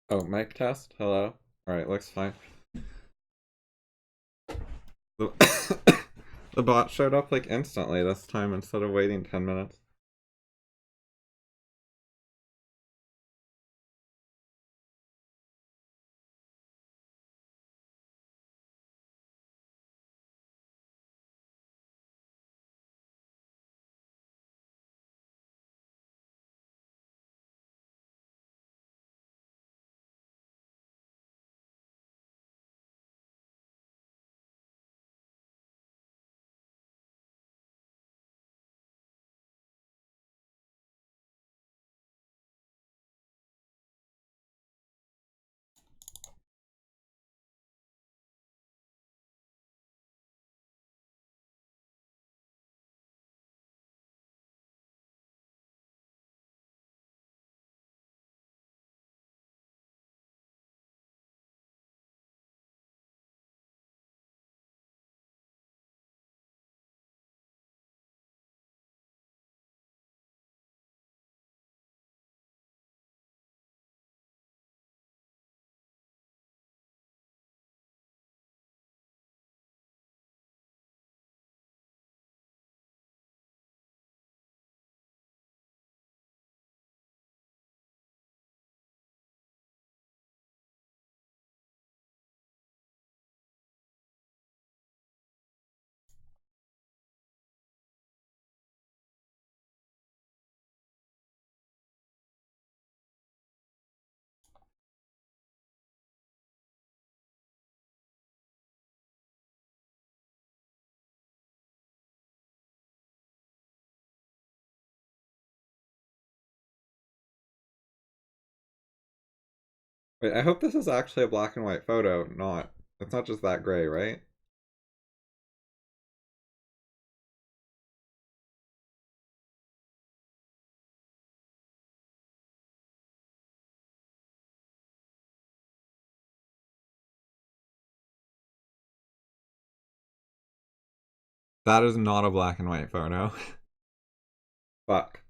Oh, mic test? Hello? Alright, looks fine. The, the bot showed up like instantly this time instead of waiting 10 minutes. Wait, I hope this is actually a black and white photo, not. It's not just that gray, right? That is not a black and white photo. Fuck.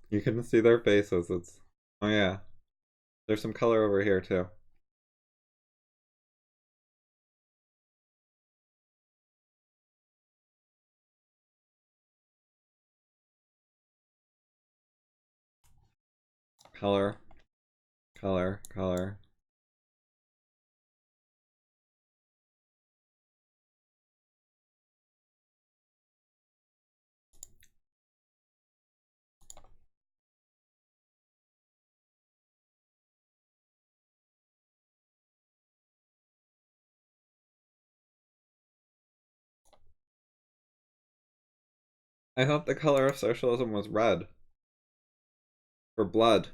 You can see their faces. It's. Oh, yeah. There's some color over here, too. Color, color, color. I thought the color of socialism was red. For blood.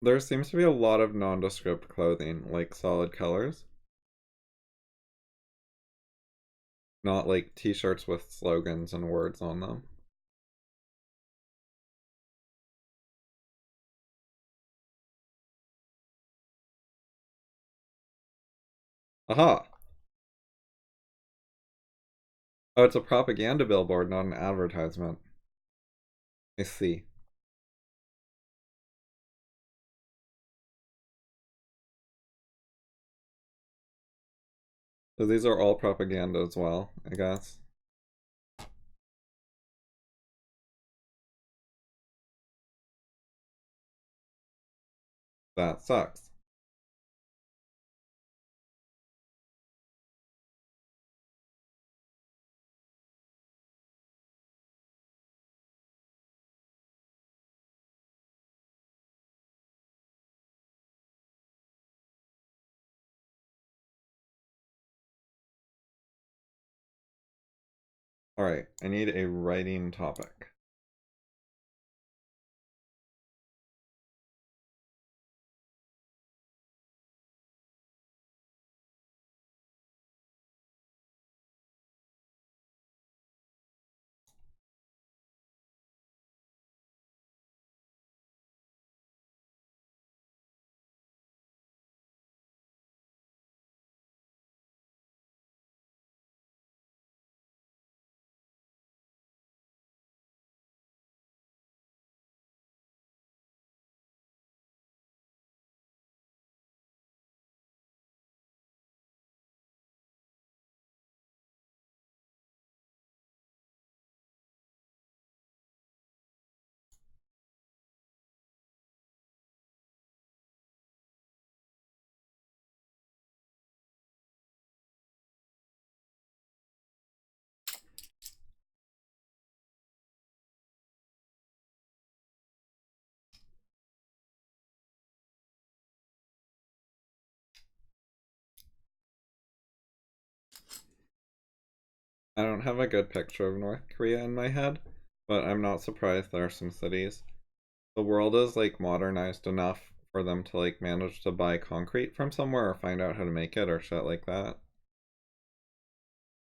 There seems to be a lot of nondescript clothing, like solid colors. Not like t-shirts with slogans and words on them. Aha! Oh, it's a propaganda billboard, not an advertisement. I see. So these are all propaganda as well, I guess. That sucks. Alright, I need a writing topic. I don't have a good picture of North Korea in my head, but I'm not surprised there are some cities. The world is like modernized enough for them to like manage to buy concrete from somewhere or find out how to make it or shit like that.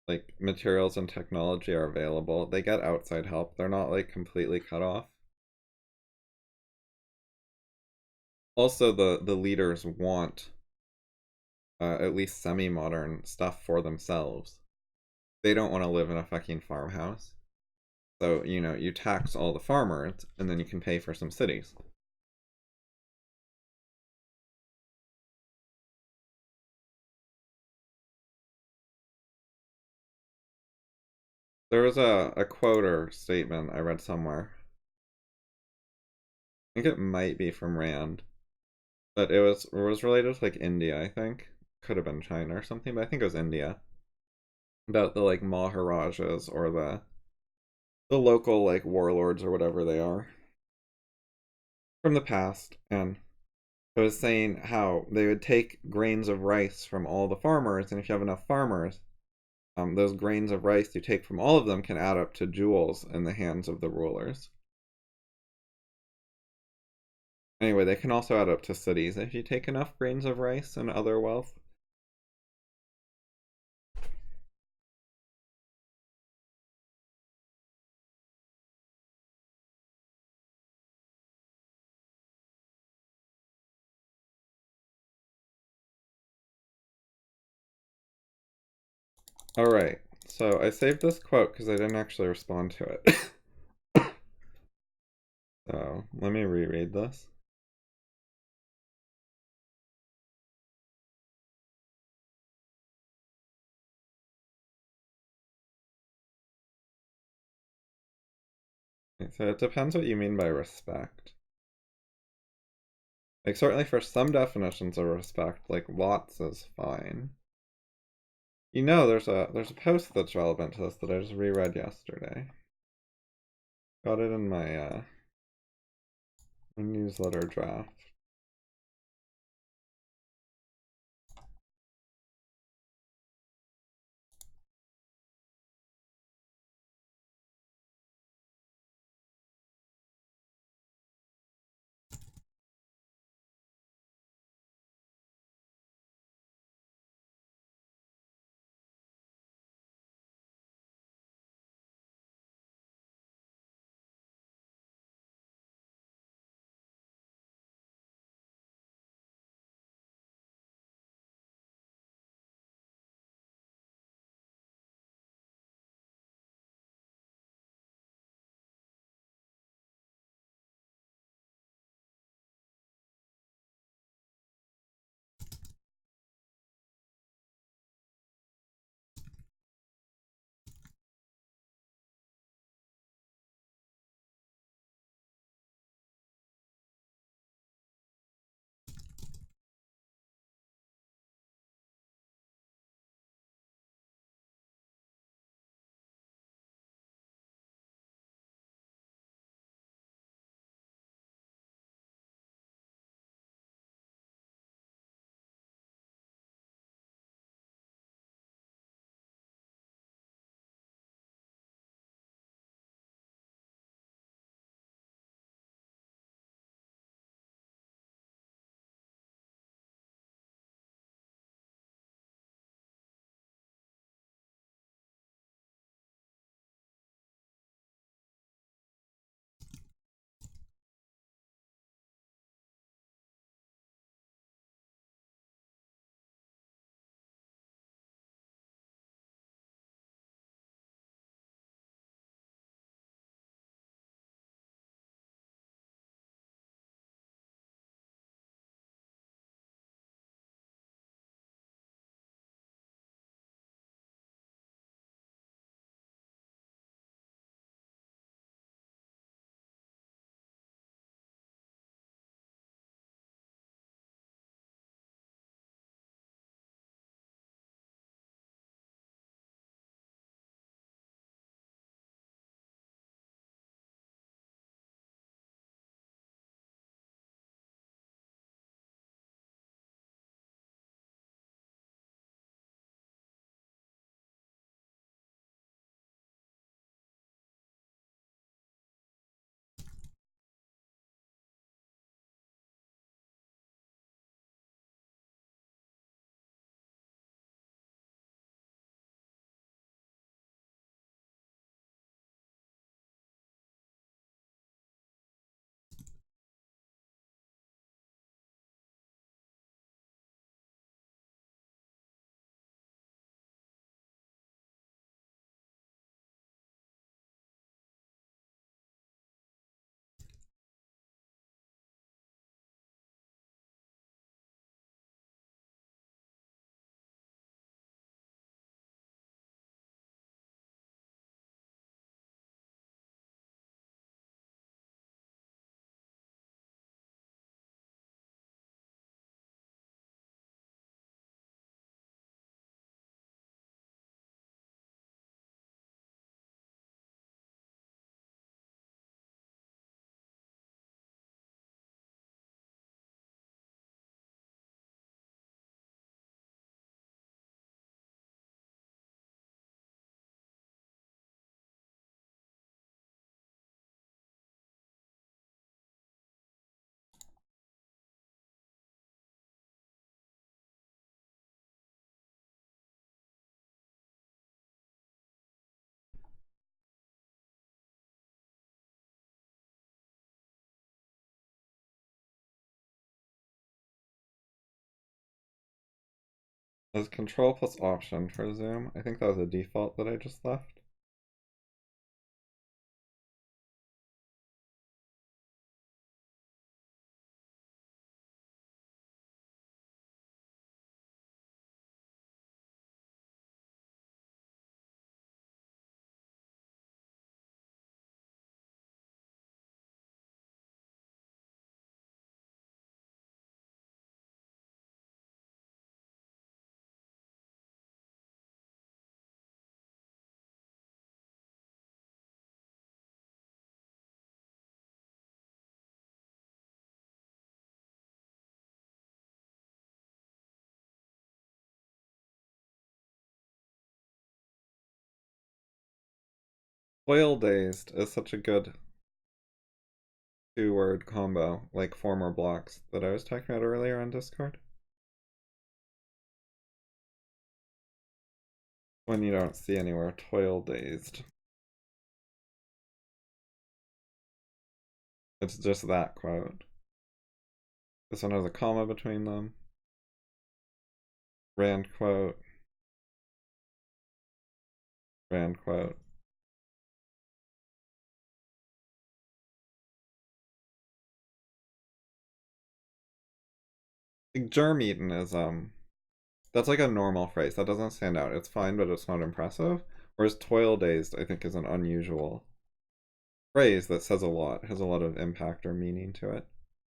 Like materials and technology are available. They get outside help. They're not like completely cut off. Also, the leaders want at least semi-modern stuff for themselves. They don't want to live in a fucking farmhouse. So, you know, you tax all the farmers and then you can pay for some cities. There was a quote or statement I read somewhere. I think it might be from Rand, but it was related to like India, I think. Could have been China or something, but I think it was India. About the like Maharajas or the local like warlords or whatever they are from the past, and it was saying how they would take grains of rice from all the farmers, and if you have enough farmers, those grains of rice you take from all of them can add up to jewels in the hands of the rulers. Anyway, they can also add up to cities if you take enough grains of rice and other wealth. Alright, so I saved this quote because I didn't actually respond to it. So let me reread this. So it depends what you mean by respect. Like certainly for some definitions of respect, like lots is fine. You know, there's a post that's relevant to this that I just reread yesterday. Got it in my newsletter draft. As control plus option for zoom. I think that was a default that I just left. Foil dazed is such a good two-word combo, like former blocks that I was talking about earlier on Discord. When you don't see anywhere, toil dazed. It's just that quote. This one has a comma between them. Rand quote. Rand quote. Like, germ eaten is that's like a normal phrase. That doesn't stand out. It's fine, but it's not impressive. Whereas toil dazed, I think, is an unusual phrase that says a lot, has a lot of impact or meaning to it.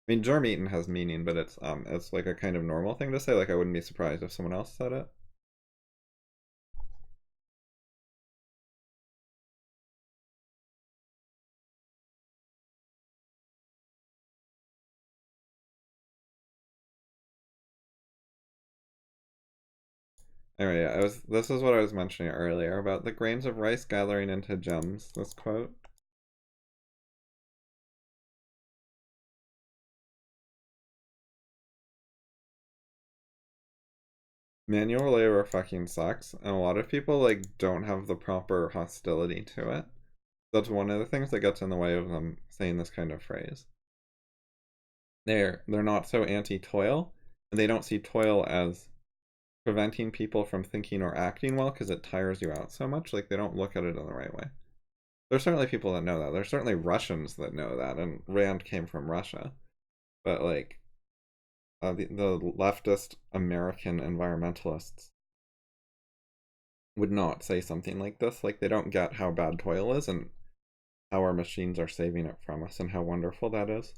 I mean, germ eaten has meaning, but it's like a kind of normal thing to say. Like, I wouldn't be surprised if someone else said it. Anyway, yeah, this is what I was mentioning earlier about the grains of rice gathering into gems, this quote. Manual labor fucking sucks, and a lot of people like don't have the proper hostility to it. That's one of the things that gets in the way of them saying this kind of phrase. They're not so anti-toil, and they don't see toil as preventing people from thinking or acting well because it tires you out so much. Like, they don't look at it in the right way. There's certainly people that know that. There's certainly Russians that know that, and Rand came from Russia. But like, the leftist American environmentalists would not say something like this. Like, they don't get how bad toil is and how our machines are saving it from us and how wonderful that is.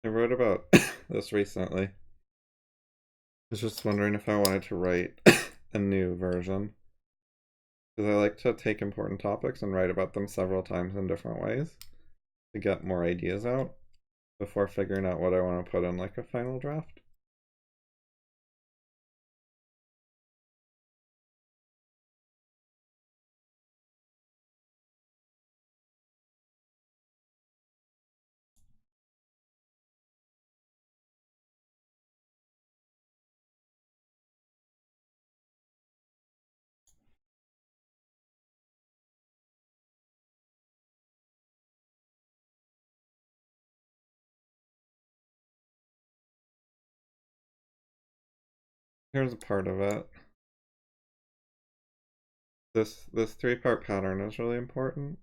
I wrote about this recently. I was just wondering if I wanted to write a new version. Because I like to take important topics and write about them several times in different ways to get more ideas out before figuring out what I want to put in like a final draft. Here's a part of it. This three-part pattern is really important.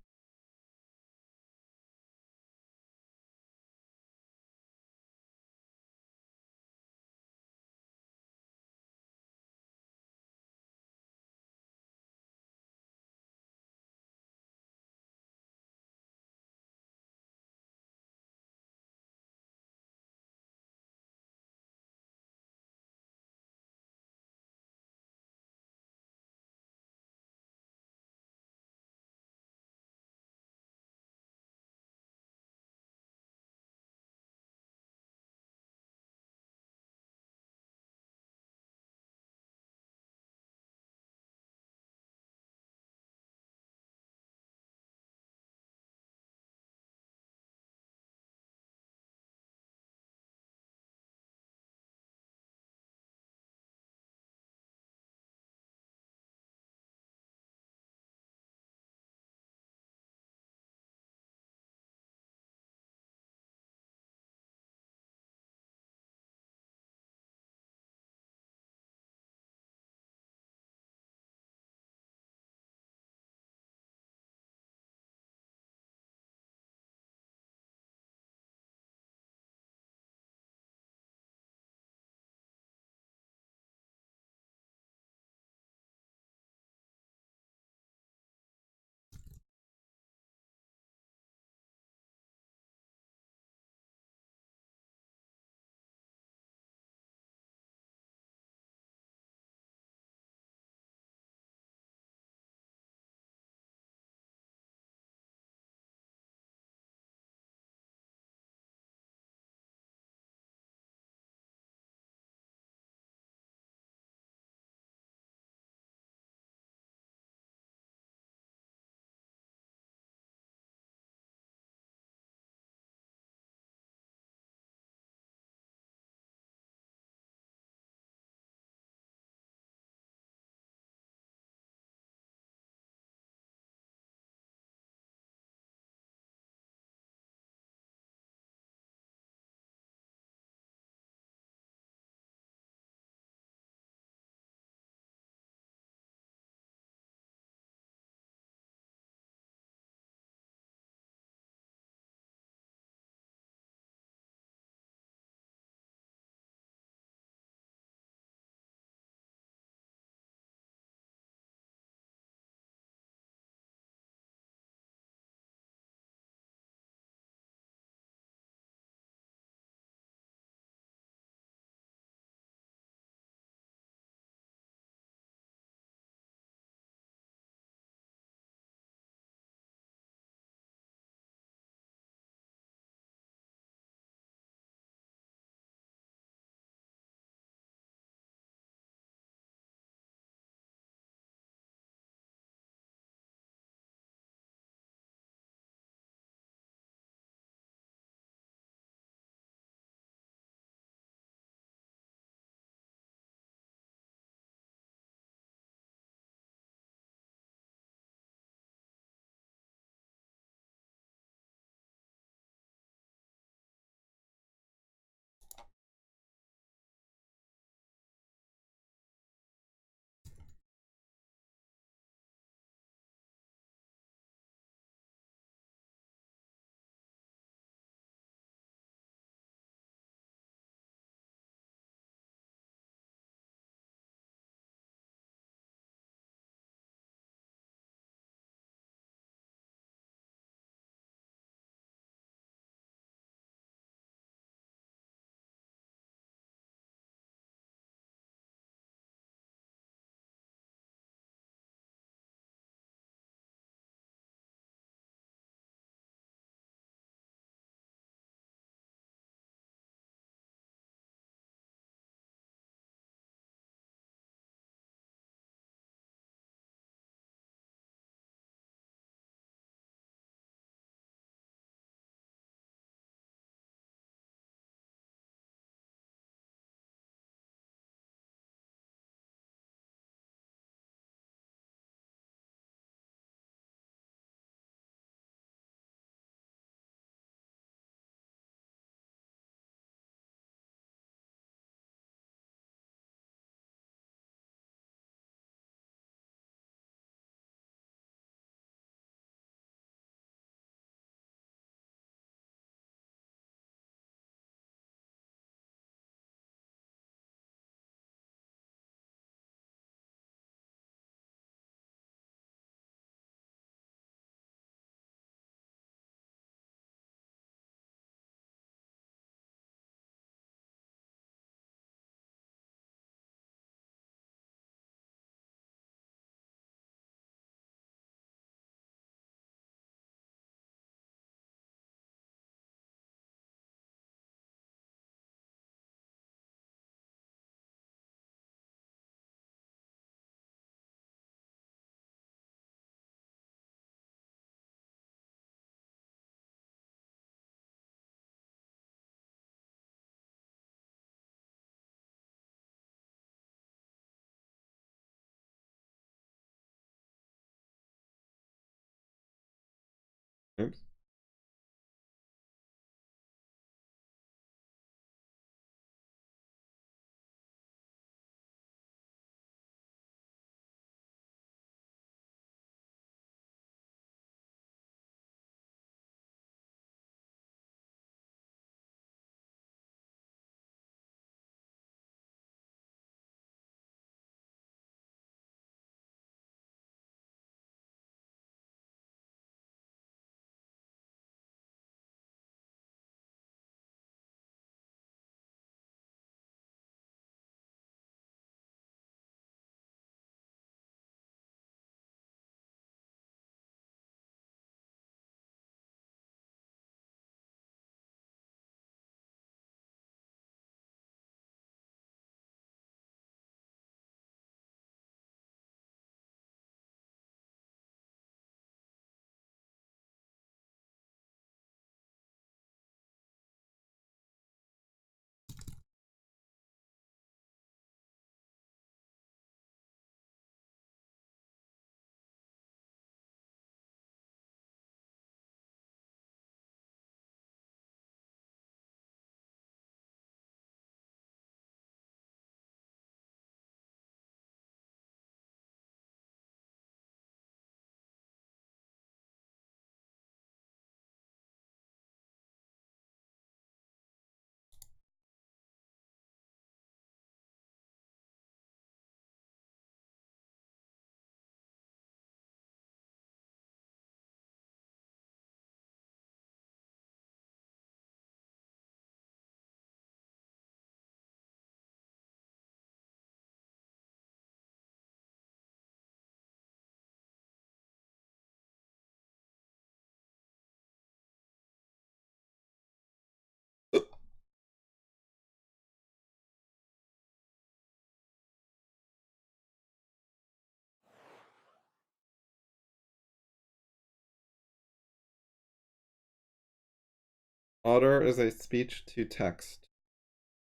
Otter is a speech to text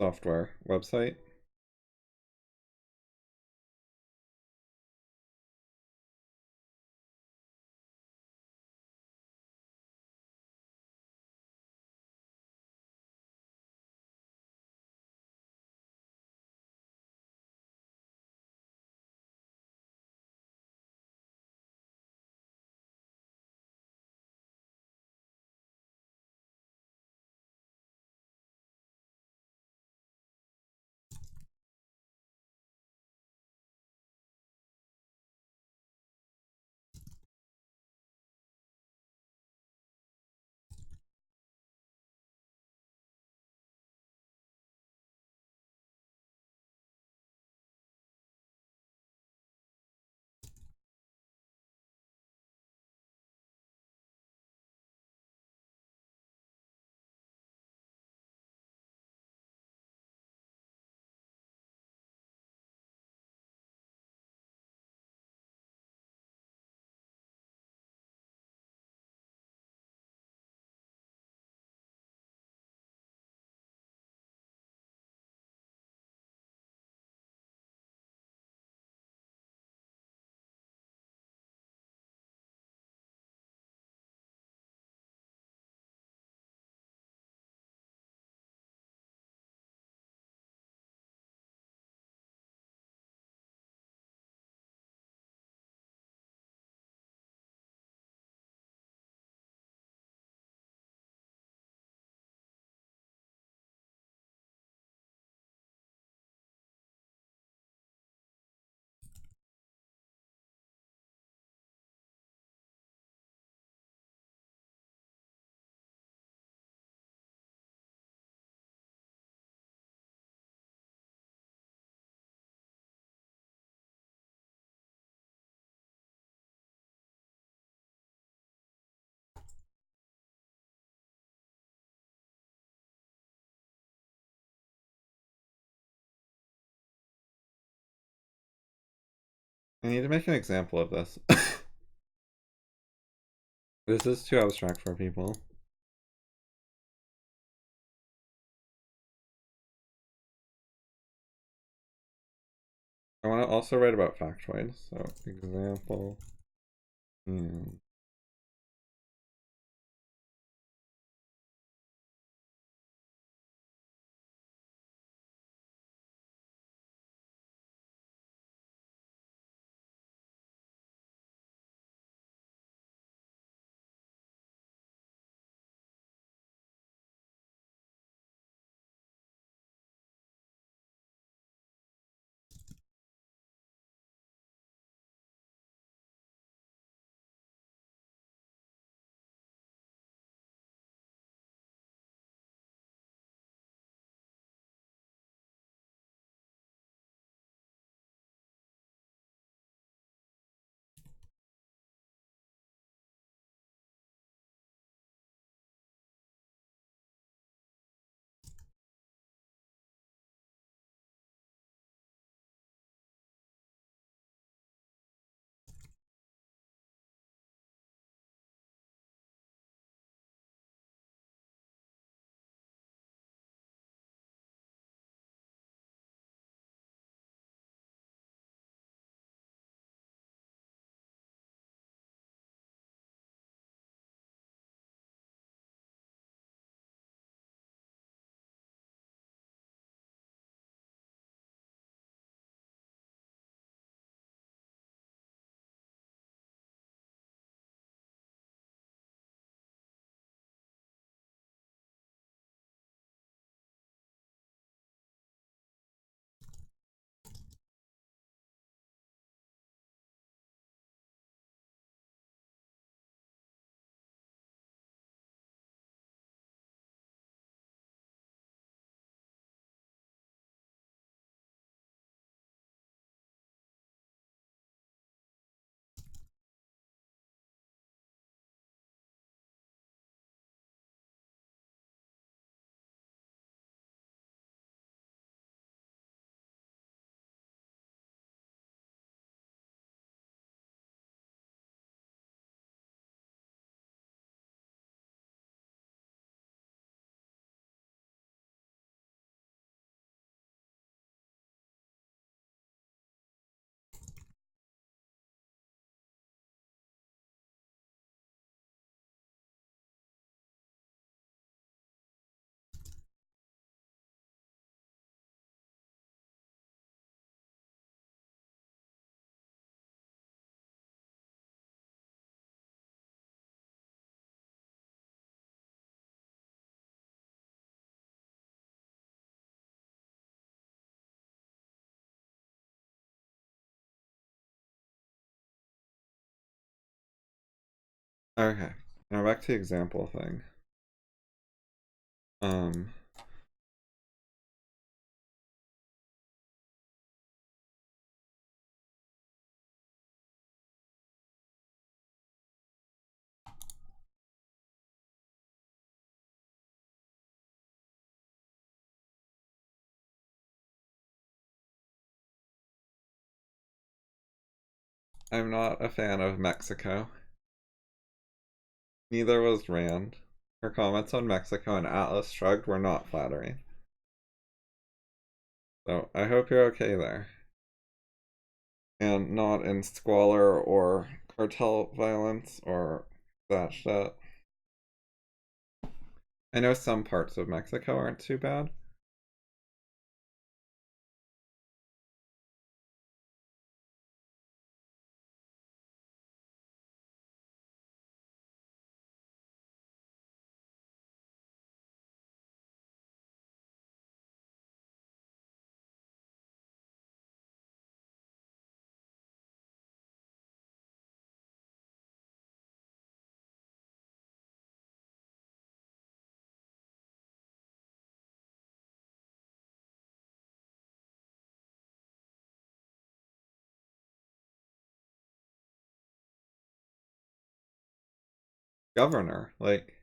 software website. I need to make an example of this. This is too abstract for people. I want to also write about factoids. So, example. And Okay, now back to the example thing. Um, I'm not a fan of Mexico. Neither was Rand. Her comments on Mexico and Atlas Shrugged were not flattering. So I hope you're okay there. And not in squalor or cartel violence or that shit. I know some parts of Mexico aren't too bad. Governor, like,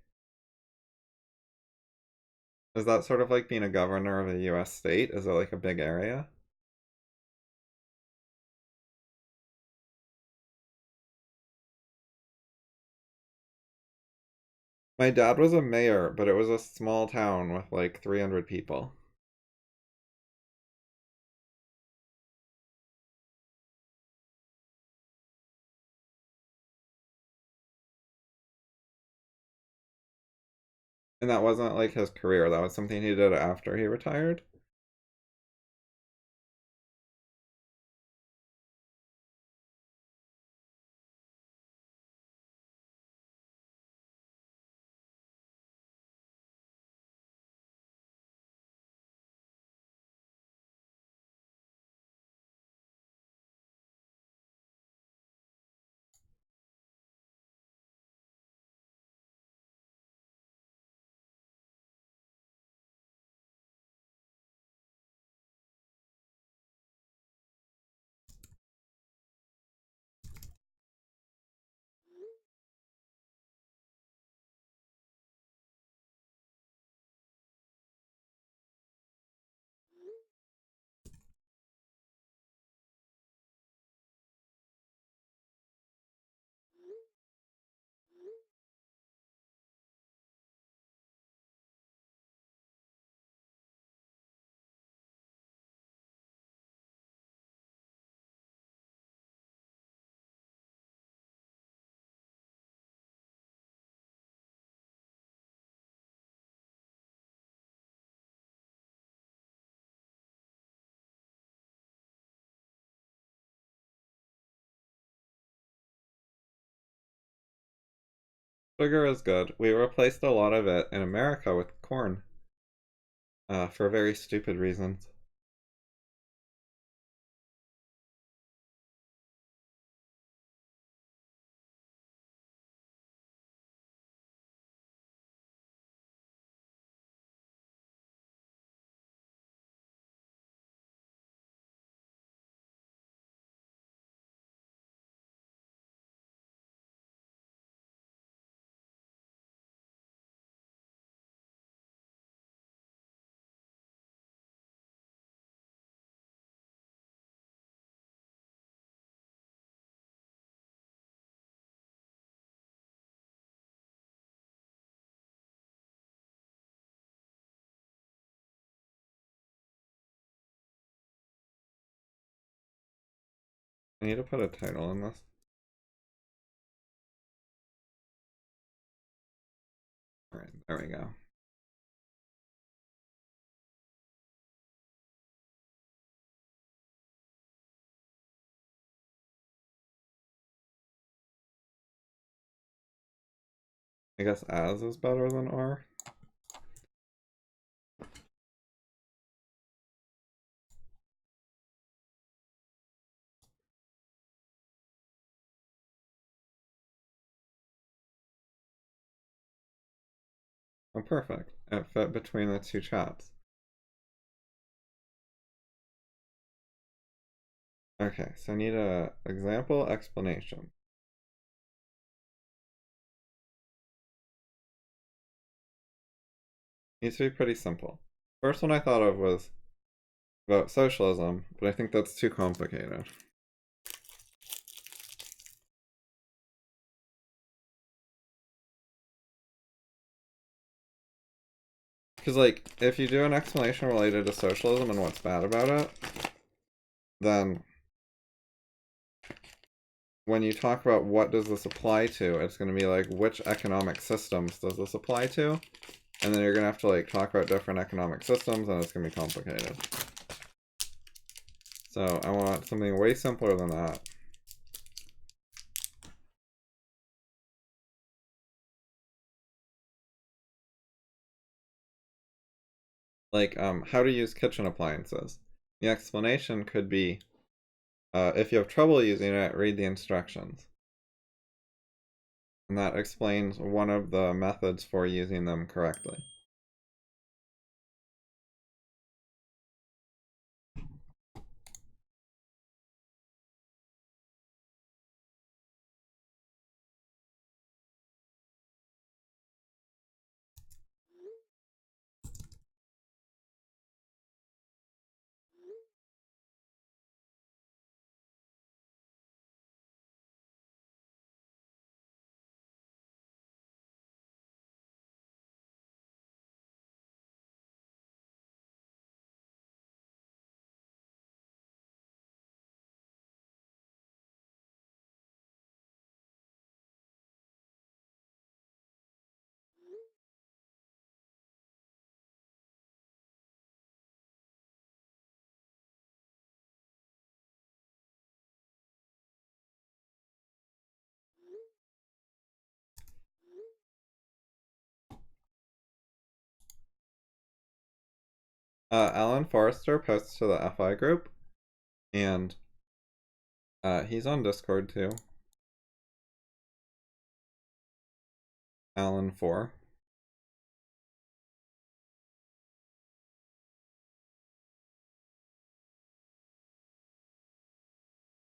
is that sort of like being a governor of a US state? Is it like a big area? My dad was a mayor, but it was a small town with like 300 people. And that wasn't like his career, that was something he did after he retired. Sugar is good. We replaced a lot of it in America with corn, for very stupid reasons. I need to put a title on this. Alright, there we go. I guess as is better than or. Oh, perfect. It fit between the two chats. Okay, so I need a example explanation. Needs to be pretty simple. First one I thought of was about socialism, but I think that's too complicated. Because, like, if you do an explanation related to socialism and what's bad about it, then when you talk about what does this apply to, it's going to be like, which economic systems does this apply to? And then you're going to have to, like, talk about different economic systems, and it's going to be complicated. So I want something way simpler than that. Like, how to use kitchen appliances. The explanation could be, if you have trouble using it, read the instructions. And that explains one of the methods for using them correctly. Alan Forrester posts to the FI group, and he's on Discord too. Alan 4.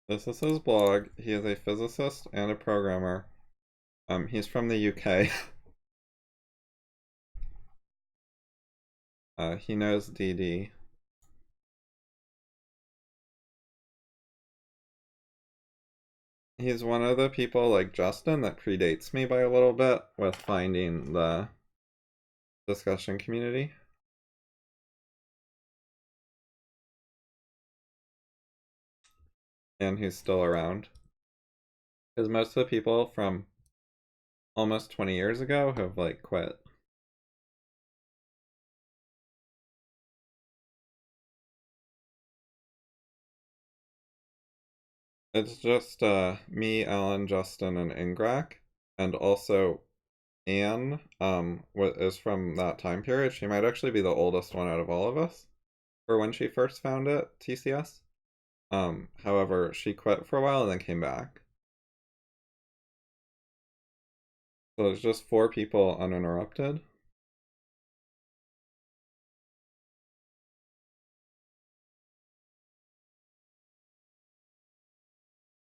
This is his blog. He is a physicist and a programmer. He's from the UK. He knows DD. He's one of the people like Justin that predates me by a little bit with finding the discussion community. And who's still around. Because most of the people from almost 20 years ago have like quit. It's just me, Alan, Justin, and Ingrak, and also Anne, what is from that time period. She might actually be the oldest one out of all of us for when she first founded TCS. However, she quit for a while and then came back. So it's just 4 people uninterrupted.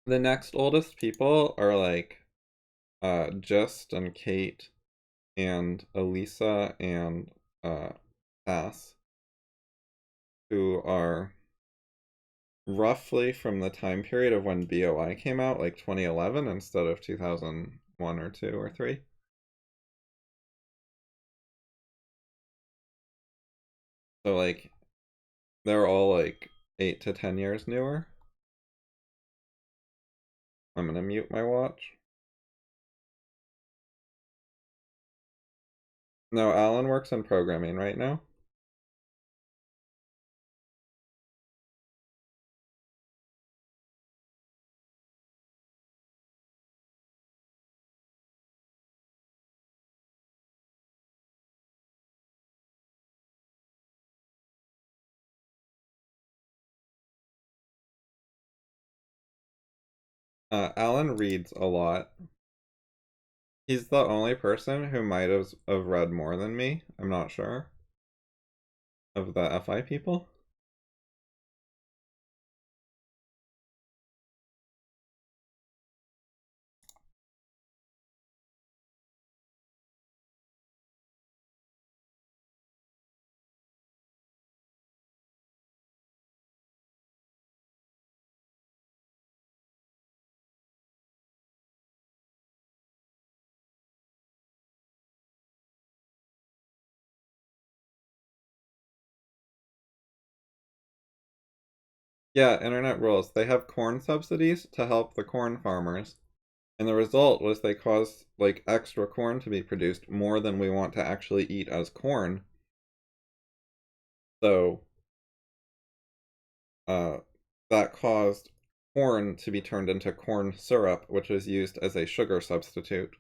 The next oldest people are like Just and Kate and Elisa and Cass, who are roughly from the time period of when BOI came out, like 2011 instead of 2001 or 2 or 3. So like they're all like 8 to 10 years newer. I'm gonna mute my watch. No, Alan works in programming right now. Alan reads a lot. He's the only person who might have read more than me. I'm not sure. Of the FI people. Yeah, internet rules. They have corn subsidies to help the corn farmers. And the result was they caused like extra corn to be produced, more than we want to actually eat as corn. So uh, that caused corn to be turned into corn syrup, which is used as a sugar substitute,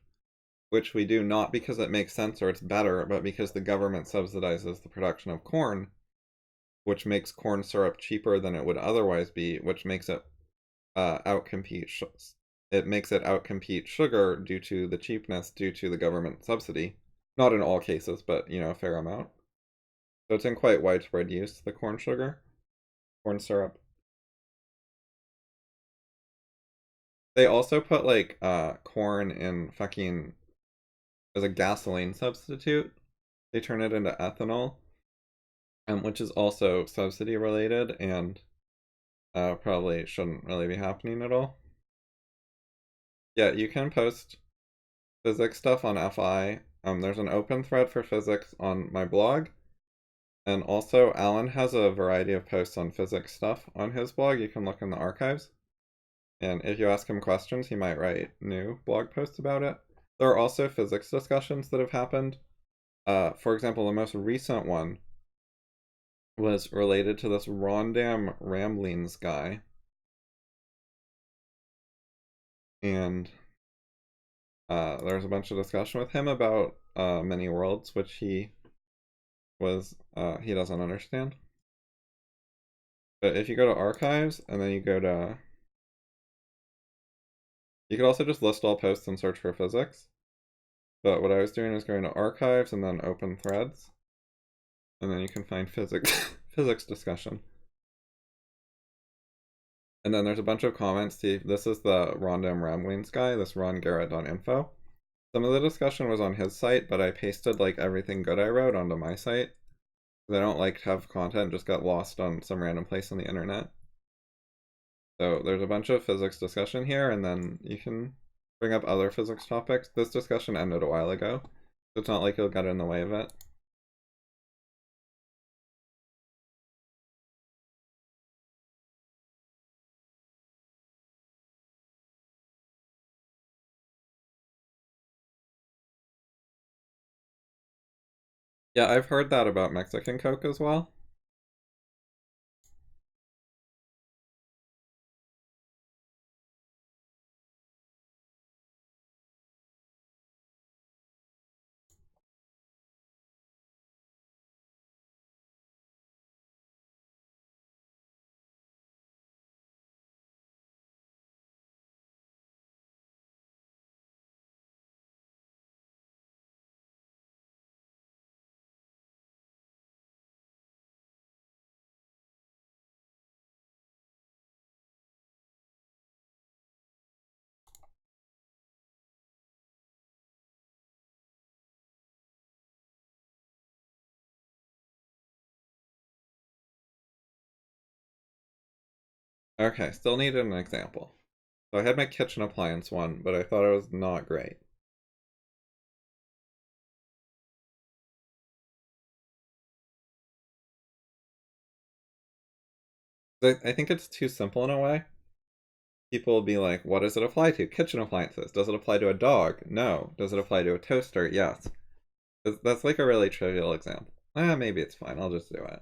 which we do not because it makes sense or it's better, but because the government subsidizes the production of corn, which makes corn syrup cheaper than it would otherwise be, which makes it outcompete it makes it outcompete sugar due to the cheapness due to the government subsidy. Not in all cases, but a fair amount. So it's in quite widespread use, the corn sugar, corn syrup. They also put like corn in fucking as a gasoline substitute. They turn it into ethanol, which is also subsidy related and probably shouldn't really be happening at all. Yeah, you can post physics stuff on FI. There's an open thread for physics on my blog. And also, Alan has a variety of posts on physics stuff on his blog. You can look in the archives. And if you ask him questions, he might write new blog posts about it. There are also physics discussions that have happened. For example, the most recent one was related to this Rondam Ramblings guy. And there's a bunch of discussion with him about many worlds, which he doesn't understand. But if you go to archives and then you go to, you could also just list all posts and search for physics. But what I was doing is going to archives and then open threads, and then you can find physics physics discussion. And then there's a bunch of comments. See, this is the Rondam Ramblings guy, this rongarrett.info. Some of the discussion was on his site, but I pasted like everything good I wrote onto my site. Because I don't like to have content just get lost on some random place on the internet. So there's a bunch of physics discussion here, and then you can bring up other physics topics. This discussion ended a while ago, so it's not like you'll get in the way of it. Yeah, I've heard that about Mexican Coke as well. Okay, still needed an example. So I had my kitchen appliance one, but I thought it was not great. I think it's too simple in a way. People will be like, what does it apply to? Kitchen appliances. Does it apply to a dog? No. Does it apply to a toaster? Yes. That's like a really trivial example. Maybe it's fine. I'll just do it.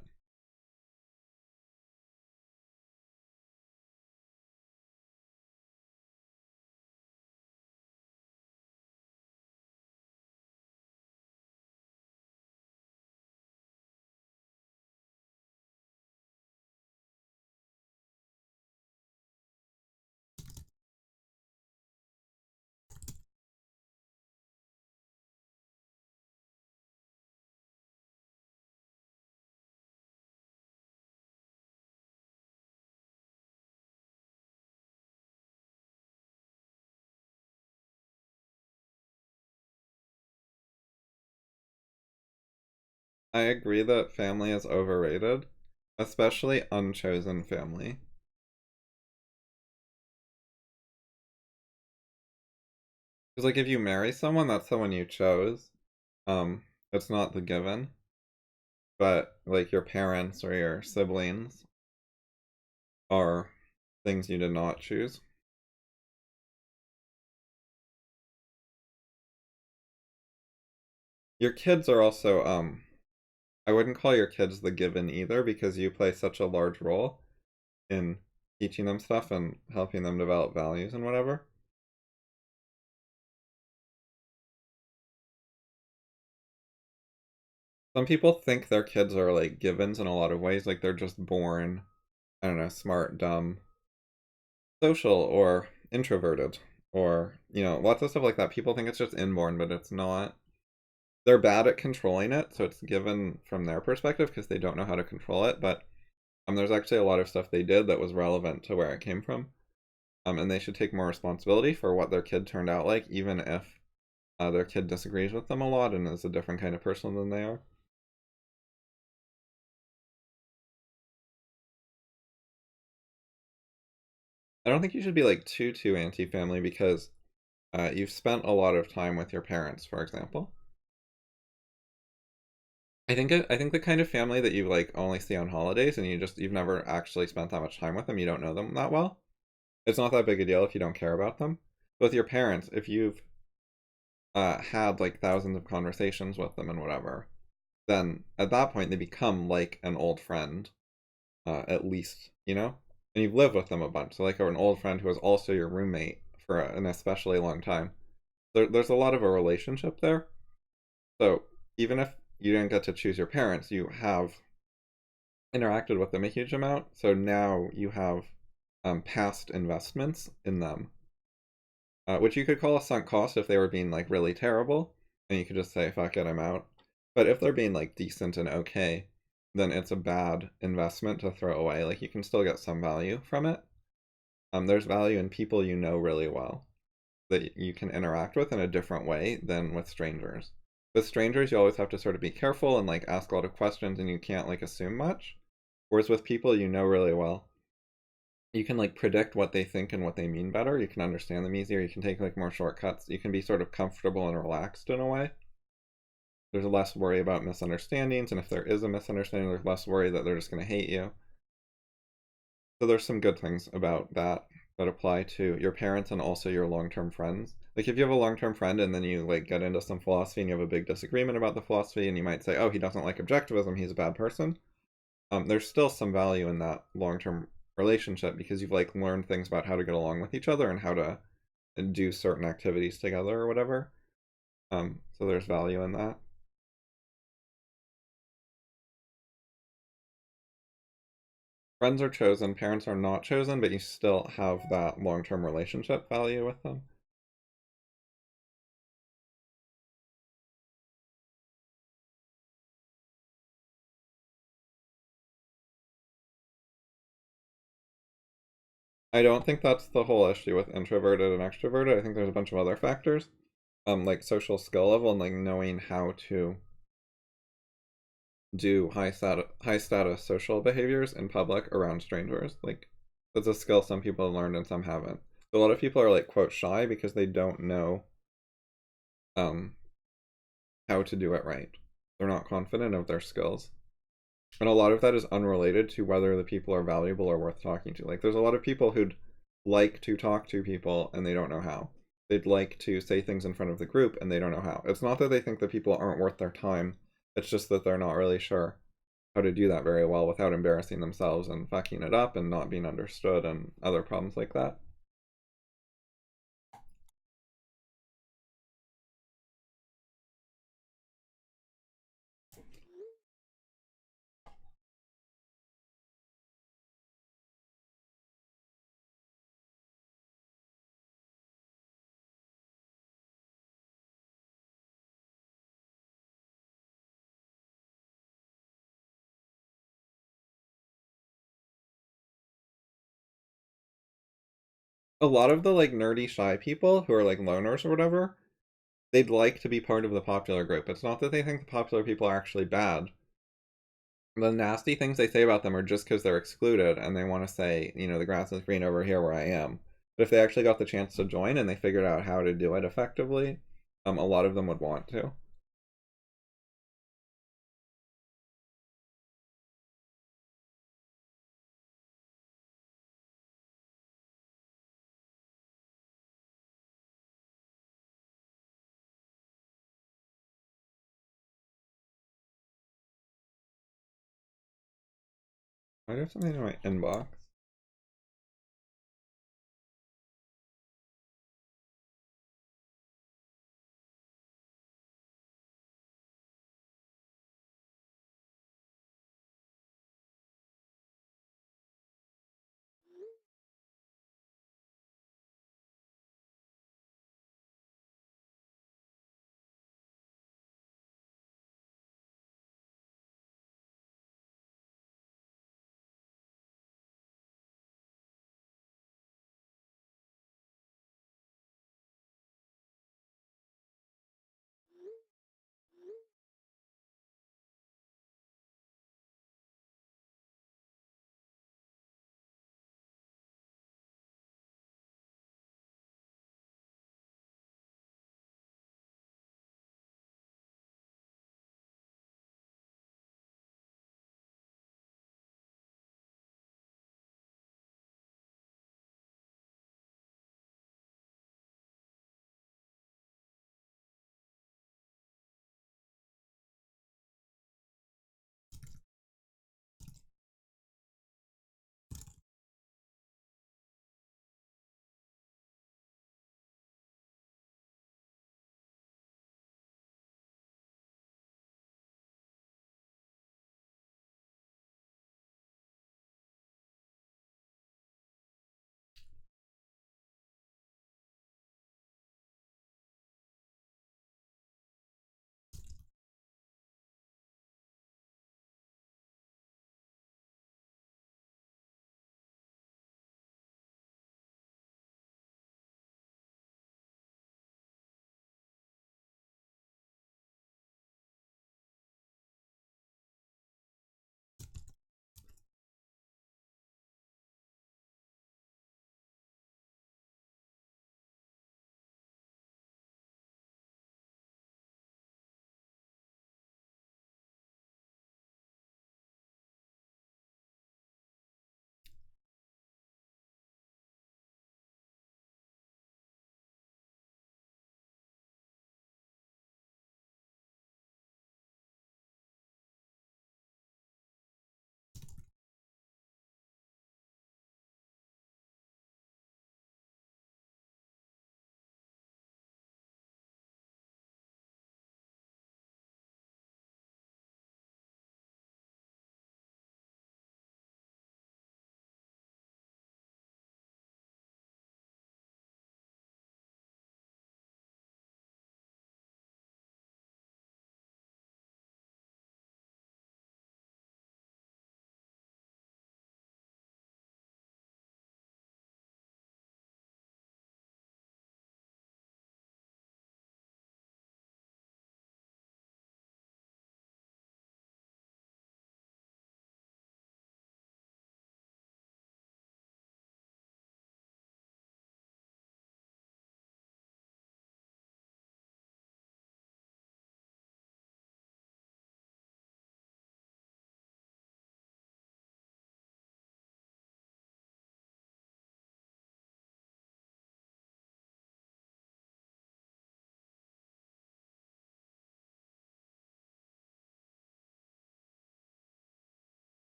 I agree that family is overrated, especially unchosen family. Because like if you marry someone, that's someone you chose. It's not the given, but like your parents or your siblings are things you did not choose. Your kids are also I wouldn't call your kids the given either because you play such a large role in teaching them stuff and helping them develop values and whatever. Some people think their kids are like givens in a lot of ways, like they're just born, I don't know, smart, dumb, social, or introverted, or, lots of stuff like that. People think it's just inborn, but it's not. They're bad at controlling it, so it's given from their perspective because they don't know how to control it, but there's actually a lot of stuff they did that was relevant to where it came from. And they should take more responsibility for what their kid turned out like, even if their kid disagrees with them a lot and is a different kind of person than they are. I don't think you should be like too anti-family because you've spent a lot of time with your parents, for example. I think the kind of family that you like only see on holidays and you've never actually spent that much time with them, you don't know them that well. It's not that big a deal if you don't care about them. But with your parents, if you've had like thousands of conversations with them and whatever, then at that point they become like an old friend, at least, And you've lived with them a bunch, so like an old friend who is also your roommate for an especially long time. There's a lot of a relationship there. So even if you didn't get to choose your parents, you have interacted with them a huge amount. So now you have past investments in them, which you could call a sunk cost if they were being like really terrible, and you could just say, fuck it, I'm out. But if they're being like decent and okay, then it's a bad investment to throw away. Like you can still get some value from it. There's value in people you know really well that you can interact with in a different way than with strangers. With strangers, you always have to sort of be careful and like ask a lot of questions and you can't like assume much. Whereas with people you know really well, you can like predict what they think and what they mean better. You can understand them easier. You can take like more shortcuts. You can be sort of comfortable and relaxed in a way. There's less worry about misunderstandings, and if there is a misunderstanding, there's less worry that they're just going to hate you. So there's some good things about that apply to your parents and also your long-term friends. Like if you have a long-term friend and then you like get into some philosophy and you have a big disagreement about the philosophy and you might say, oh, he doesn't like objectivism, he's a bad person. There's still some value in that long-term relationship because you've like learned things about how to get along with each other and how to do certain activities together or whatever. So there's value in that. Friends are chosen, parents are not chosen, but you still have that long-term relationship value with them. I don't think that's the whole issue with introverted and extroverted. I think there's a bunch of other factors, like social skill level and like knowing how to do high status social behaviors in public around strangers. Like that's a skill some people have learned and some haven't. So a lot of people are like quote shy because they don't know um how to do it right. They're not confident of their skills. And a lot of that is unrelated to whether the people are valuable or worth talking to. Like there's a lot of people who'd like to talk to people and they don't know how. They'd like to say things in front of the group and they don't know how. It's not that they think that people aren't worth their time. It's just that they're not really sure how to do that very well without embarrassing themselves and fucking it up and not being understood and other problems like that. A lot of the like nerdy shy people who are like loners or whatever, they'd like to be part of the popular group. It's not that they think the popular people are actually bad. the nasty things they say about them are just because they're excluded and they want to say, the grass is green over here where I am. But if they actually got the chance to join and they figured out how to do it effectively, a lot of them would want to. I do have something in my inbox.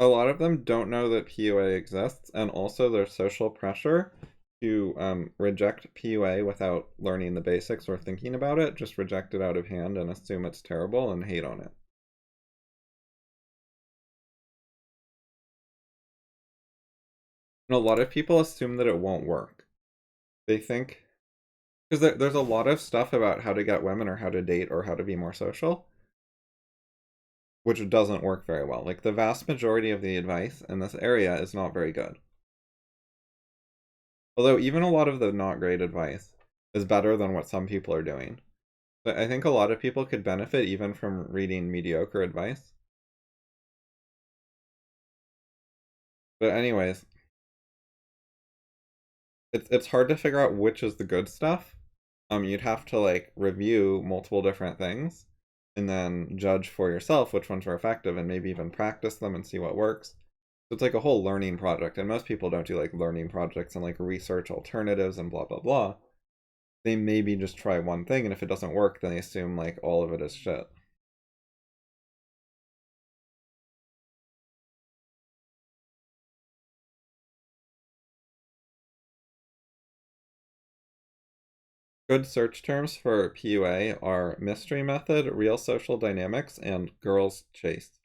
A lot of them don't know that PUA exists, and also there's social pressure to reject PUA without learning the basics or thinking about it, just reject it out of hand and assume it's terrible and hate on it. And a lot of people assume that it won't work. They think, because there's a lot of stuff about how to get women or how to date or how to be more social, which doesn't work very well. Like the vast majority of the advice in this area is not very good. Although even a lot of the not great advice is better than what some people are doing. But I think a lot of people could benefit even from reading mediocre advice. But anyways, it's hard to figure out which is the good stuff. You'd have to like review multiple different things and then judge for yourself which ones were effective and maybe even practice them and see what works. So it's like a whole learning project, and most people don't do like learning projects and like research alternatives and blah blah blah. They maybe just try one thing, and if it doesn't work, then they assume like all of it is shit. Good search terms for PUA are mystery method, real social dynamics, and girls chase.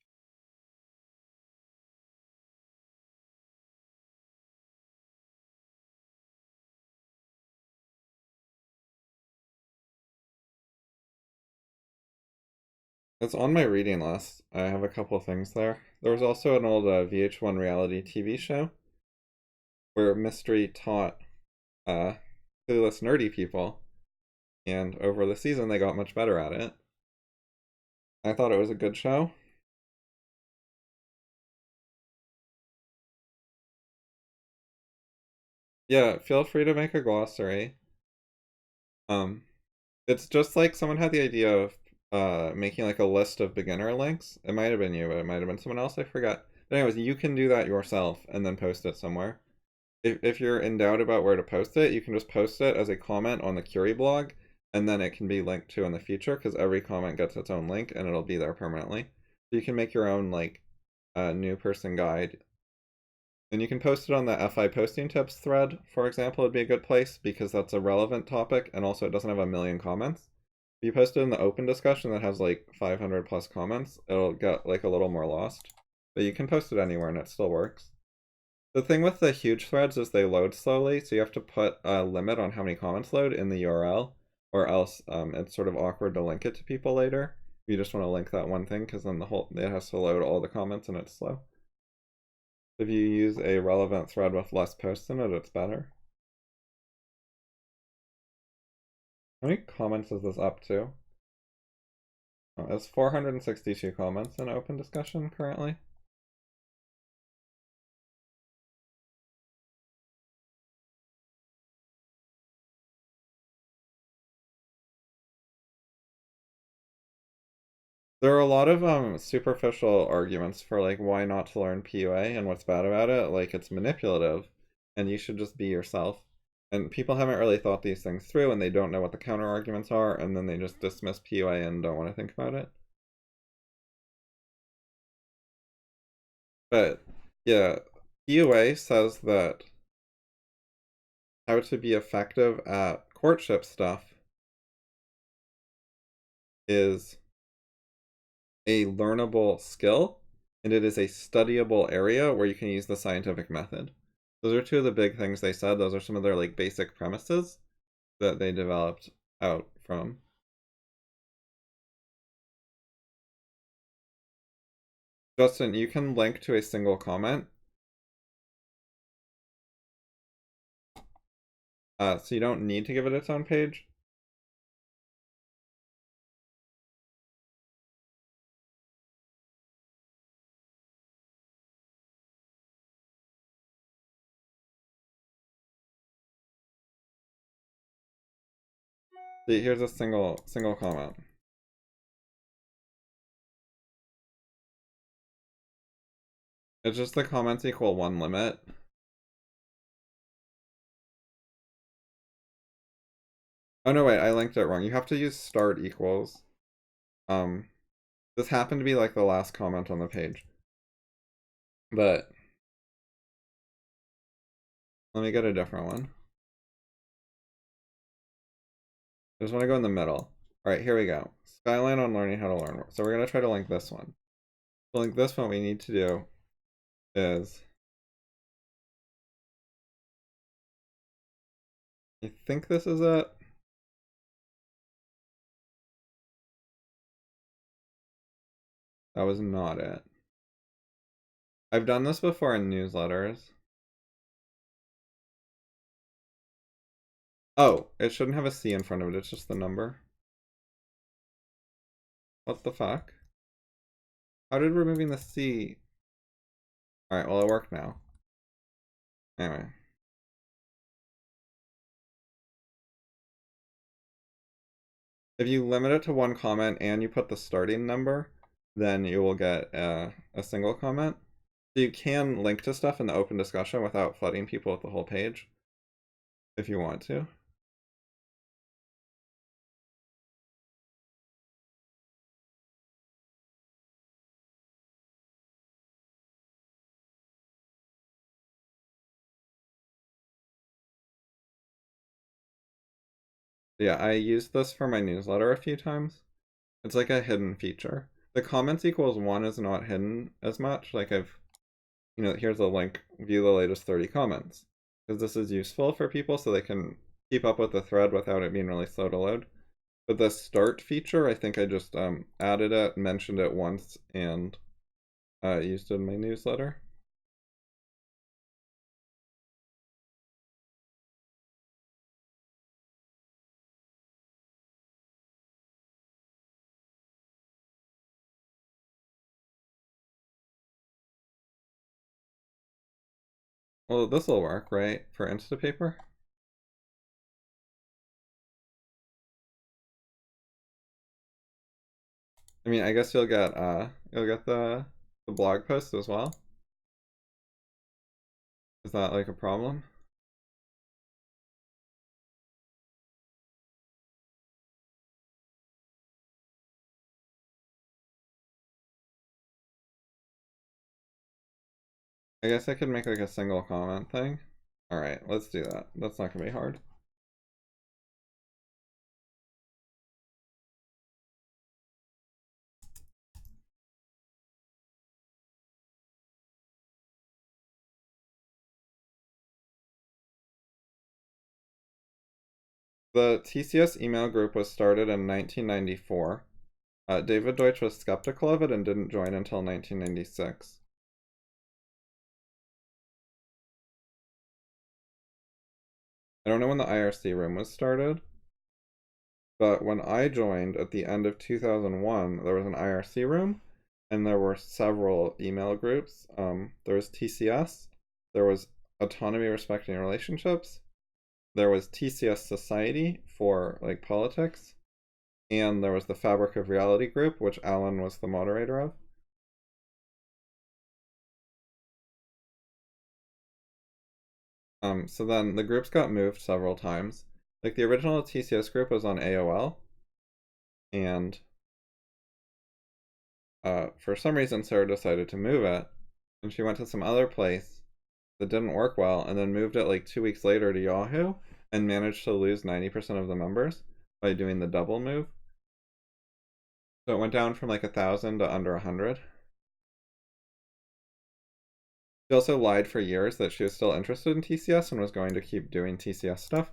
It's on my reading list. I have a couple of things there. There was also an old VH1 reality TV show where mystery taught uh, clueless nerdy people, and over the season they got much better at it. I thought it was a good show. Yeah, feel free to make a glossary. Um, it's just like someone had the idea of making like a list of beginner links. It might have been you, but it might have been someone else. I forgot. But anyways, you can do that yourself and then post it somewhere. If you're in doubt about where to post it, you can just post it as a comment on the Curi blog, and then it can be linked to in the future because every comment gets its own link and it'll be there permanently. So you can make your own like new person guide, and you can post it on the FI posting tips thread, for example, would be a good place because that's a relevant topic and also it doesn't have a million comments. If you post it in the open discussion that has like 500 plus comments, it'll get like a little more lost. But you can post it anywhere and it still works. The thing with the huge threads is they load slowly, so you have to put a limit on how many comments load in the URL, or else it's sort of awkward to link it to people later. You just want to link that one thing because then the whole it has to load all the comments and it's slow. If you use a relevant thread with less posts in it, it's better. How many comments is this up to? Oh, it's 462 comments in open discussion currently. There are a lot of superficial arguments for like why not to learn PUA and what's bad about it. Like it's manipulative and you should just be yourself. And people haven't really thought these things through and they don't know what the counter arguments are and then they just dismiss PUA and don't want to think about it. But yeah, PUA says that how to be effective at courtship stuff is a learnable skill, and it is a studyable area where you can use the scientific method. Those are two of the big things they said. Those are some of their like basic premises that they developed out from. Justin, you can link to a single comment. So you don't need to give it its own page. See, here's a single comment. It's just the comments equal one limit. Oh no, wait, I linked it wrong. You have to use start equals. Um, this happened to be like the last comment on the page. But let me get a different one. I just want to go in the middle. Alright, here we go. Skyline on learning how to learn. So we're going to try to link this one. To link this one, we need to do is... I think this is it. That was not it. I've done this before in newsletters. Oh, it shouldn't have a C in front of it, it's just the number. What the fuck? How did removing the C... Alright, well it worked now. Anyway. If you limit it to one comment and you put the starting number, then you will get a single comment. So you can link to stuff in the open discussion without flooding people with the whole page, if you want to. Yeah, I used this for my newsletter a few times. It's like a hidden feature. The comments equals 1 is not hidden as much. Like here's a link, view the latest 30 comments. Because this is useful for people so they can keep up with the thread without it being really slow to load. But the start feature, I think I just added it, mentioned it once, and used it in my newsletter. Well, this will work, right? For Instapaper? I mean, I guess you'll get the blog post as well. Is that like a problem? I guess I could make like a single comment thing. Alright, let's do that. That's not gonna be hard. The TCS email group was started in 1994. David Deutsch was skeptical of it and didn't join until 1996. I don't know when the IRC room was started, but when I joined at the end of 2001, there was an IRC room, and there were several email groups. There was TCS, there was Autonomy, Respecting Relationships, there was TCS Society for like politics, and there was the Fabric of Reality group, which Alan was the moderator of. So then the groups got moved several times. Like the original TCS group was on AOL, and for some reason Sarah decided to move it, and she went to some other place that didn't work well, and then moved it like 2 weeks later to Yahoo, and managed to lose 90% of the members by doing the double move. So it went down from like 1,000 to under 100. She also lied for years that she was still interested in TCS and was going to keep doing TCS stuff,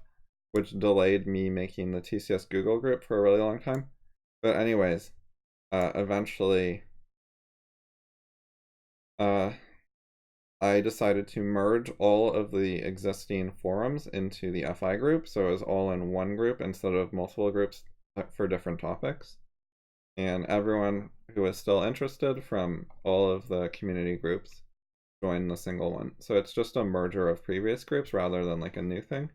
which delayed me making the TCS Google group for a really long time. But anyways, eventually I decided to merge all of the existing forums into the FI group, so it was all in one group instead of multiple groups for different topics. And everyone who was still interested from all of the community groups joined the single one. So it's just a merger of previous groups rather than like a new thing.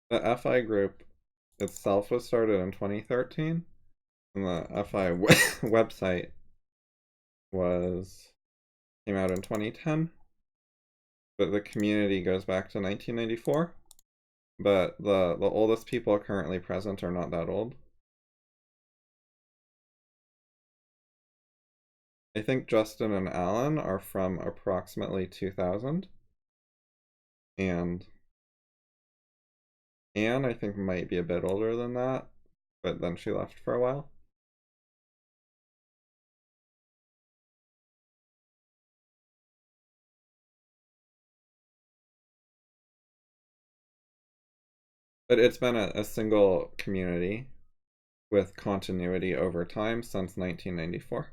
The FI group itself was started in 2013, And the FI website was came out in 2010, but the community goes back to 1994. But the oldest people currently present are not that old. I think Justin and Alan are from approximately 2000, and Anne I think might be a bit older than that, but then she left for a while. But it's been a single community with continuity over time since 1994.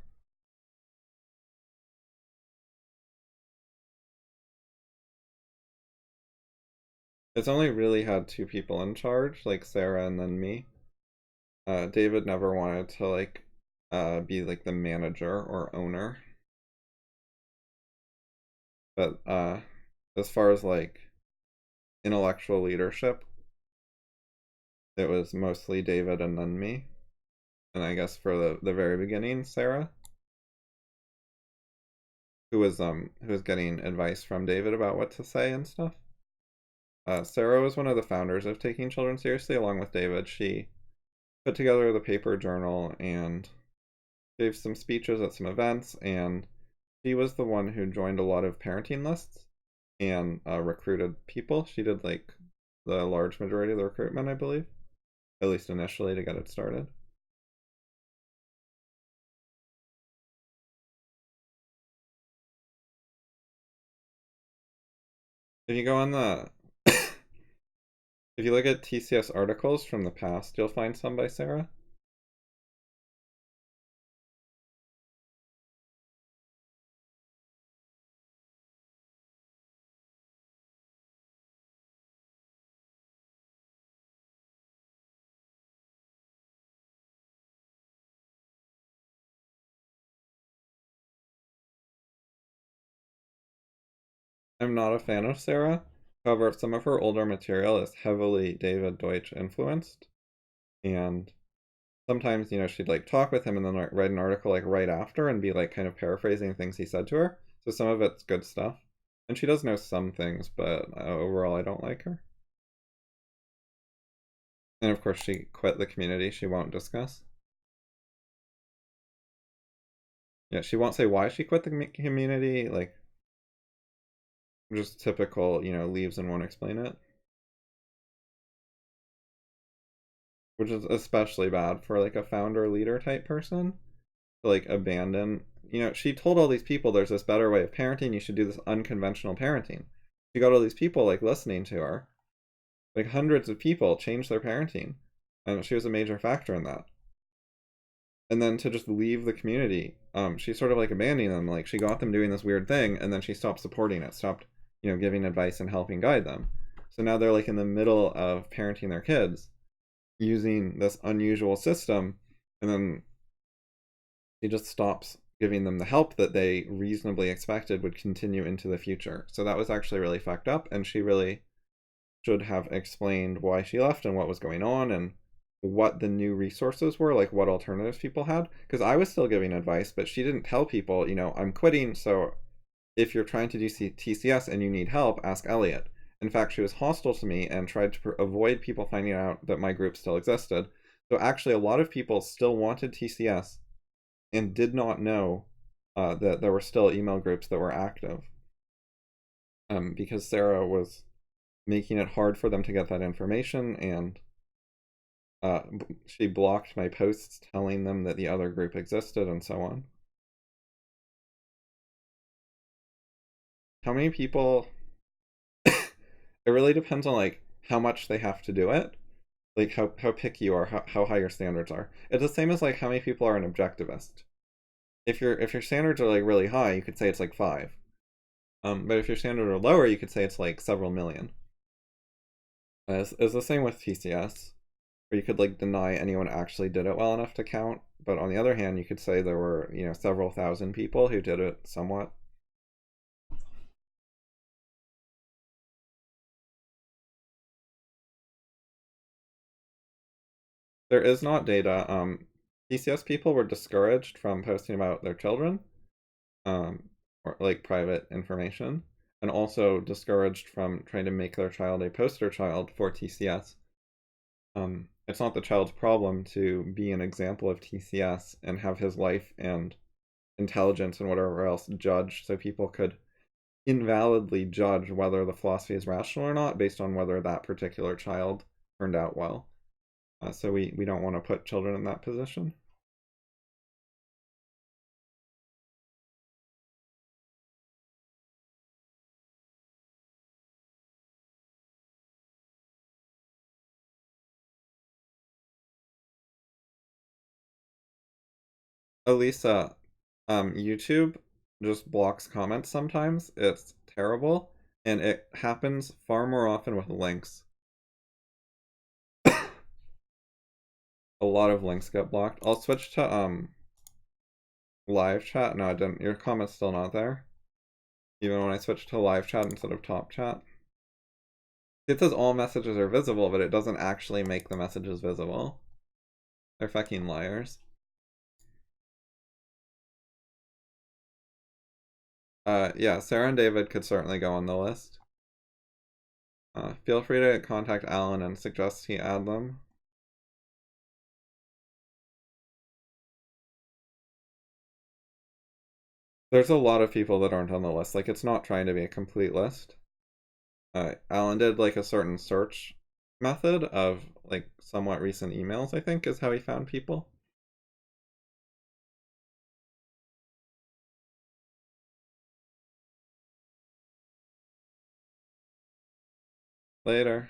It's only really had two people in charge, like Sarah and then me. David never wanted to be like the manager or owner, but as far as like intellectual leadership, it was mostly David and then me. And I guess for the very beginning, Sarah, who was getting advice from David about what to say and stuff. Sarah was one of the founders of Taking Children Seriously, along with David. She put together the paper journal and gave some speeches at some events, and she was the one who joined a lot of parenting lists and recruited people. She did like the large majority of the recruitment, I believe, at least initially to get it started. If you go on the if you look at TCS articles from the past, you'll find some by Sarah. I'm not a fan of Sarah. However, some of her older material is heavily David Deutsch influenced, and sometimes she'd like talk with him and then like write an article like right after and be like kind of paraphrasing things he said to her. So some of it's good stuff, and she does know some things, but overall I don't like her. And of course she quit the community. She won't discuss. Yeah, she won't say why she quit the community. Like just typical, leaves and won't explain it, which is especially bad for like a founder leader type person to like abandon. She told all these people there's this better way of parenting. You should do this unconventional parenting. She got all these people like listening to her. Like hundreds of people changed their parenting, and she was a major factor in that. And then to just leave the community, she sort of like abandoning them. Like she got them doing this weird thing, and then she stopped supporting it, stopped, giving advice and helping guide them. So now they're like in the middle of parenting their kids using this unusual system, and then she just stops giving them the help that they reasonably expected would continue into the future. So that was actually really fucked up, and she really should have explained why she left and what was going on and what the new resources were, like what alternatives people had. Because I was still giving advice, but she didn't tell people, I'm quitting, so if you're trying to do TCS and you need help, ask Elliot. In fact, she was hostile to me and tried to avoid people finding out that my group still existed. So actually, a lot of people still wanted TCS and did not know that there were still email groups that were active, because Sarah was making it hard for them to get that information, and uh, she blocked my posts telling them that the other group existed and so on. How many people? It really depends on like how much they have to do it, like how picky you are, how high your standards are. It's the same as like how many people are an objectivist. If your standards are like really high, you could say it's like five. But if your standards are lower, you could say it's like several million. It's the same with TCS, where you could like deny anyone actually did it well enough to count. But on the other hand, you could say there were several thousand people who did it somewhat. There is not data. TCS people were discouraged from posting about their children, or like private information, and also discouraged from trying to make their child a poster child for TCS. It's not the child's problem to be an example of TCS and have his life and intelligence and whatever else judged, so people could invalidly judge whether the philosophy is rational or not based on whether that particular child turned out well. So we don't want to put children in that position. Elisa, YouTube just blocks comments sometimes. It's terrible, and it happens far more often with links. A lot of links get blocked. I'll switch to live chat. No, I didn't. Your comment's still not there. Even when I switch to live chat instead of top chat. It says all messages are visible, but it doesn't actually make the messages visible. They're fucking liars. Yeah, Sarah and David could certainly go on the list. Feel free to contact Alan and suggest he add them. There's a lot of people that aren't on the list. Like, it's not trying to be a complete list. Alan did like a certain search method of like somewhat recent emails, I think, is how he found people. Later.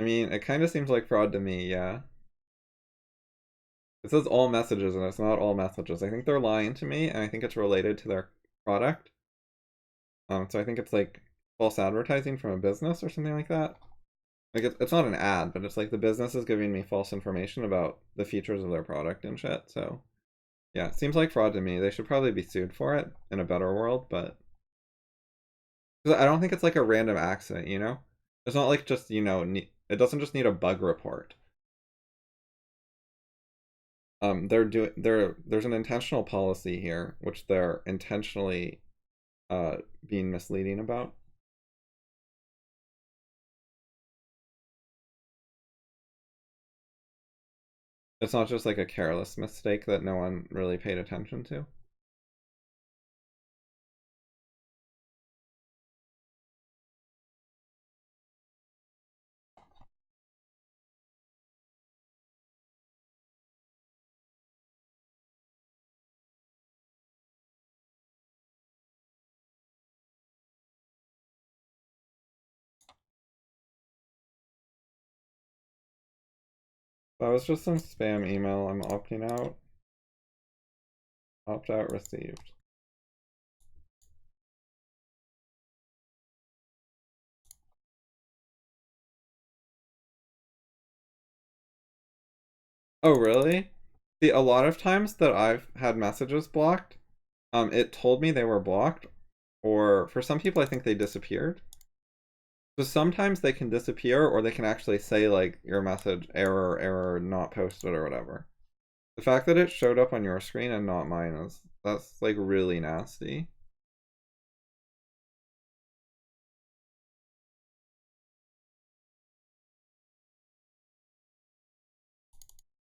I mean, it kind of seems like fraud to me, yeah. It says all messages, and it's not all messages. I think they're lying to me, and I think it's related to their product. So I think it's like false advertising from a business or something like that. Like it's not an ad, but it's like the business is giving me false information about the features of their product and shit. So yeah, it seems like fraud to me. They should probably be sued for it in a better world, but I don't think it's like a random accident, you know? It's not like just, it doesn't just need a bug report. There's an intentional policy here, which they're intentionally being misleading about. It's not just like a careless mistake that no one really paid attention to. That was just some spam email. I'm opting out. Opt out received. Oh, really? See, a lot of times that I've had messages blocked, it told me they were blocked, or for some people, I think they disappeared. So sometimes they can disappear, or they can actually say, like, your message, error, not posted, or whatever. The fact that it showed up on your screen and not mine that's, like, really nasty.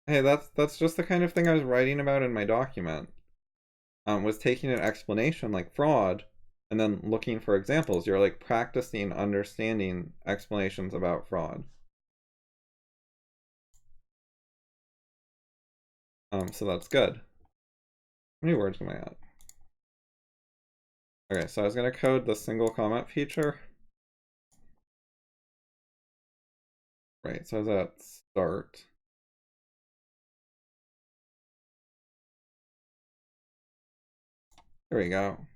Hey, that's just the kind of thing I was writing about in my document. Was taking an explanation like fraud and then looking for examples. You're like practicing understanding explanations about fraud. So that's good. How many words am I at? Okay, so I was gonna code the single comment feature. Right, so I was at start. There we go.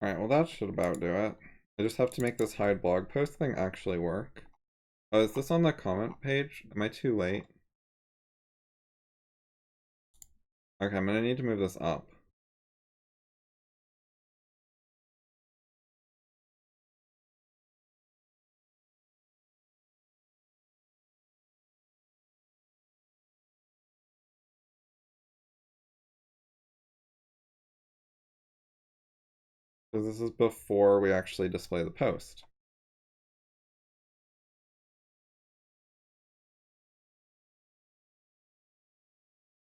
Alright, well that should about do it. I just have to make this hide blog post thing actually work. Oh, is this on the comment page? Am I too late? Okay, I'm gonna need to move this up. Because this is before we actually display the post.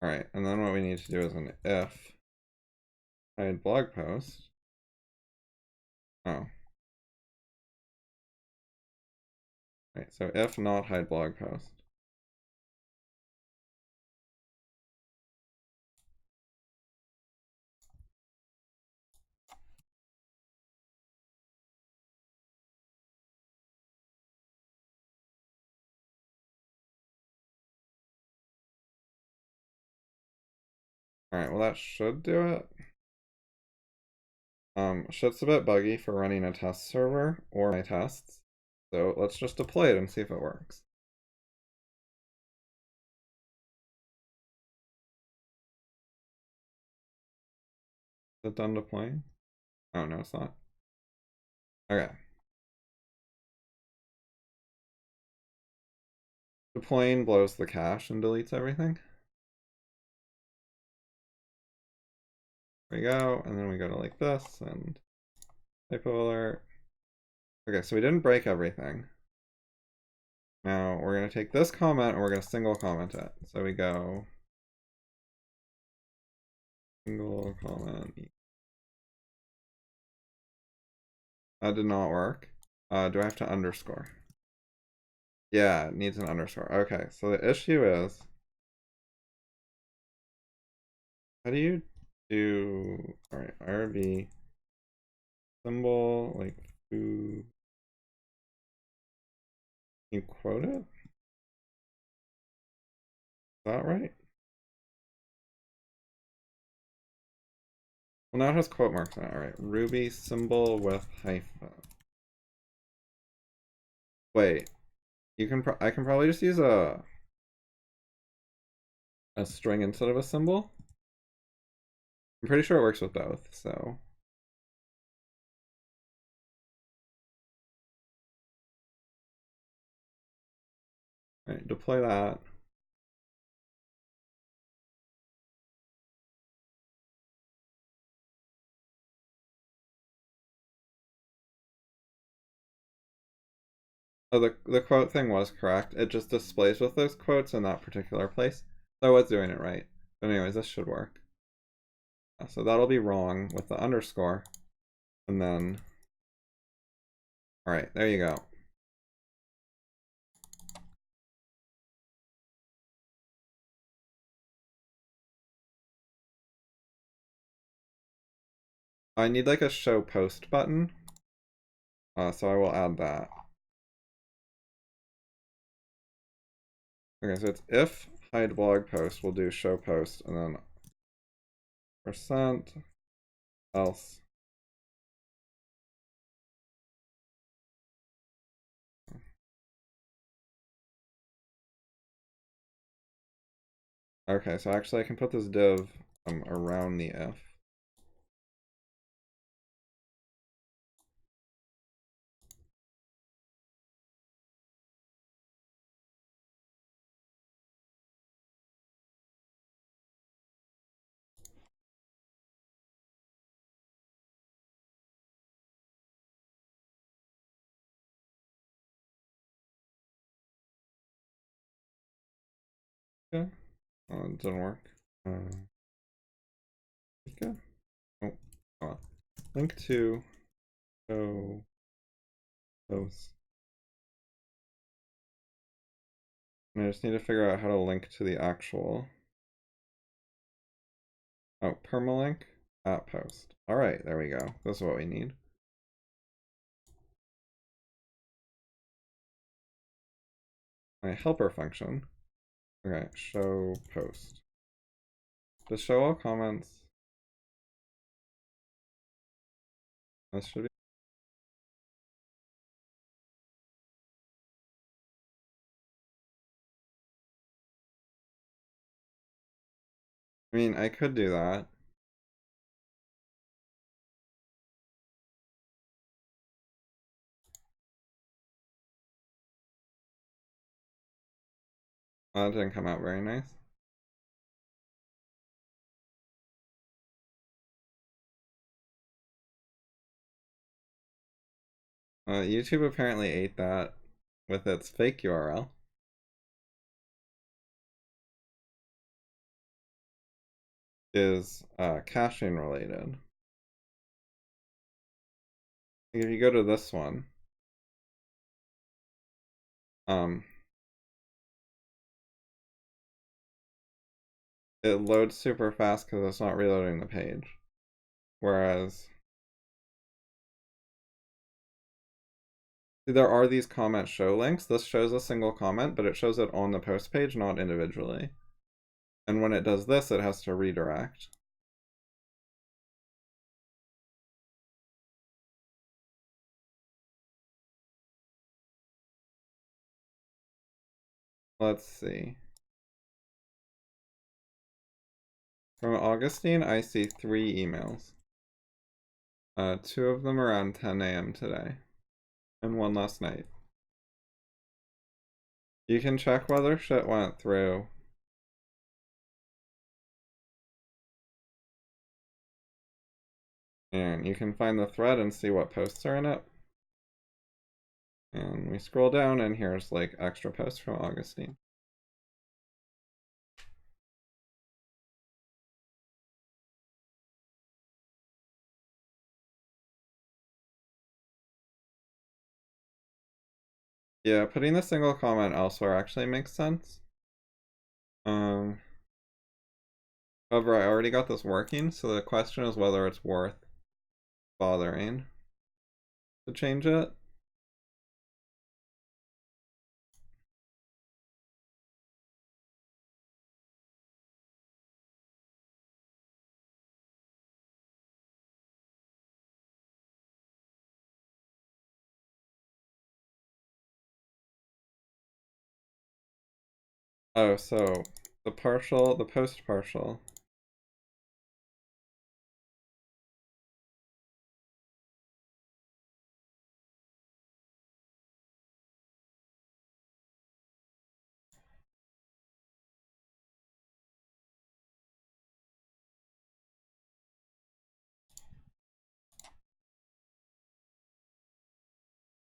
Alright, and then what we need to do is an if hide blog post. Oh. Right, so if not hide blog post. Alright, well that should do it. Shit's a bit buggy for running a test server or my tests. So let's just deploy it and see if it works. Is it done deploying? Oh no, it's not. Okay. Deploying blows the cache and deletes everything. There we go, and then we go to like this and typo alert. Okay, so we didn't break everything. Now we're gonna take this comment and we're gonna single comment it. So we go single comment. That did not work. Do I have to underscore? Yeah, it needs an underscore. Okay, so the issue is, how do you do, all right, RB symbol, like foo, you quote it? Is that right? Well, now it has quote marks on it. All right, Ruby symbol with hyphen. Wait, you can, I can probably just use a string instead of a symbol. I'm pretty sure it works with both, so. All right, deploy that. Oh, the quote thing was correct. It just displays with those quotes in that particular place. So I was doing it right. But anyways, this should work. So that'll be wrong with the underscore. And then, all right, there you go. I need like a show post button. So I will add that. Okay, so it's if hide blog post, we'll do show post and then percent else. Okay, so actually I can put this div around the if. Okay. Oh, it didn't work. Okay. Oh, oh. Link to show post. And I just need to figure out how to link to the actual. Oh, permalink at post. All right, there we go. This is what we need. My helper function. Okay, show post. Does show all comments? This should be. I mean, I could do that. That didn't come out very nice. YouTube apparently ate that with its fake URL. Is caching related. If you go to this one, it loads super fast because it's not reloading the page. Whereas there are these comment show links. This shows a single comment, but it shows it on the post page, not individually. And when it does this, it has to redirect. Let's see. From Augustine, I see 3 emails. 2 of them around 10 a.m. today, and 1 last night. You can check whether shit went through. And you can find the thread and see what posts are in it. And we scroll down, and here's like extra posts from Augustine. Yeah, putting the single comment elsewhere actually makes sense. However, I already got this working, so the question is whether it's worth bothering to change it. Oh, so the post partial.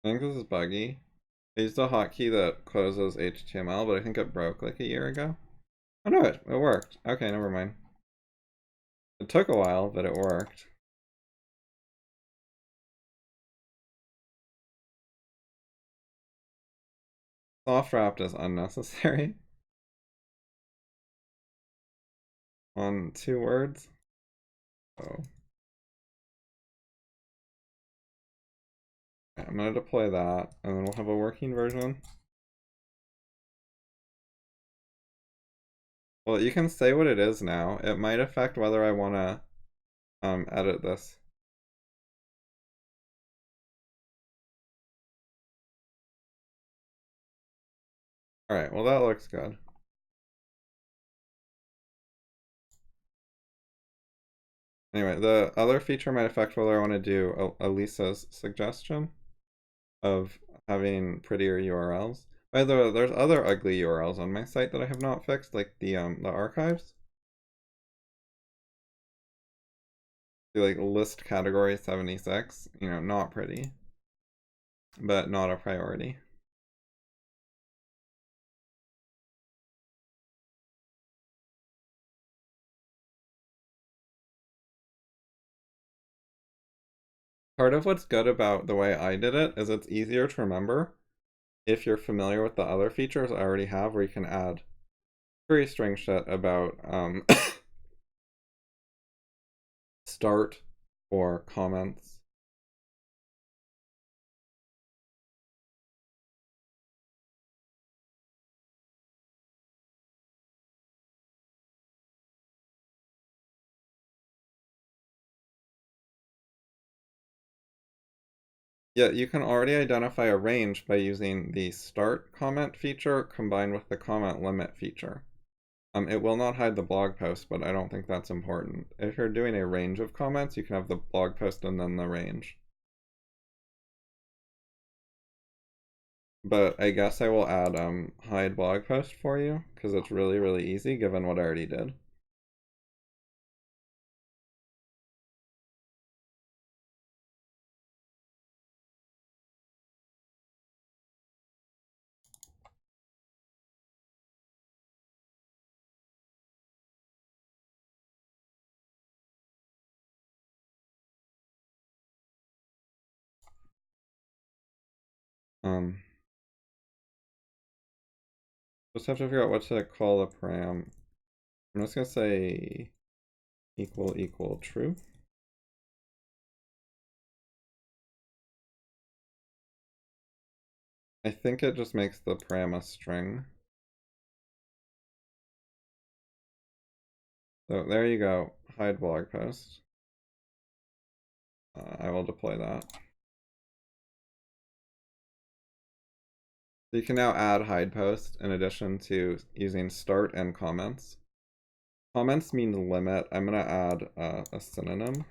I think this is buggy. I used a hotkey that closes HTML, but I think it broke like a year ago. Oh no, it worked. Okay, never mind. It took a while, but it worked. Soft wrapped is unnecessary. On 2 words. Oh. Yeah, I'm gonna deploy that, and then we'll have a working version. Well, you can say what it is now. It might affect whether I want to edit this. Alright, well that looks good. Anyway, the other feature might affect whether I want to do Elisa's suggestion of having prettier URLs. By the way, there's other ugly URLs on my site that I have not fixed, like the archives. The like list category 76, you know, not pretty, but not a priority. Part of what's good about the way I did it is it's easier to remember if you're familiar with the other features I already have, where you can add query string shit about start or comments. Yeah, you can already identify a range by using the start comment feature combined with the comment limit feature. It will not hide the blog post, but I don't think that's important. If you're doing a range of comments, you can have the blog post and then the range. But I guess I will add hide blog post for you, because it's really, really easy given what I already did. Um, just have to figure out what to call the param. I'm just gonna say equal true. I think it just makes the param a string. So there you go, hide blog post. I will deploy that. So you can now add hide post in addition to using start and comments. Comments mean limit. I'm gonna add a synonym.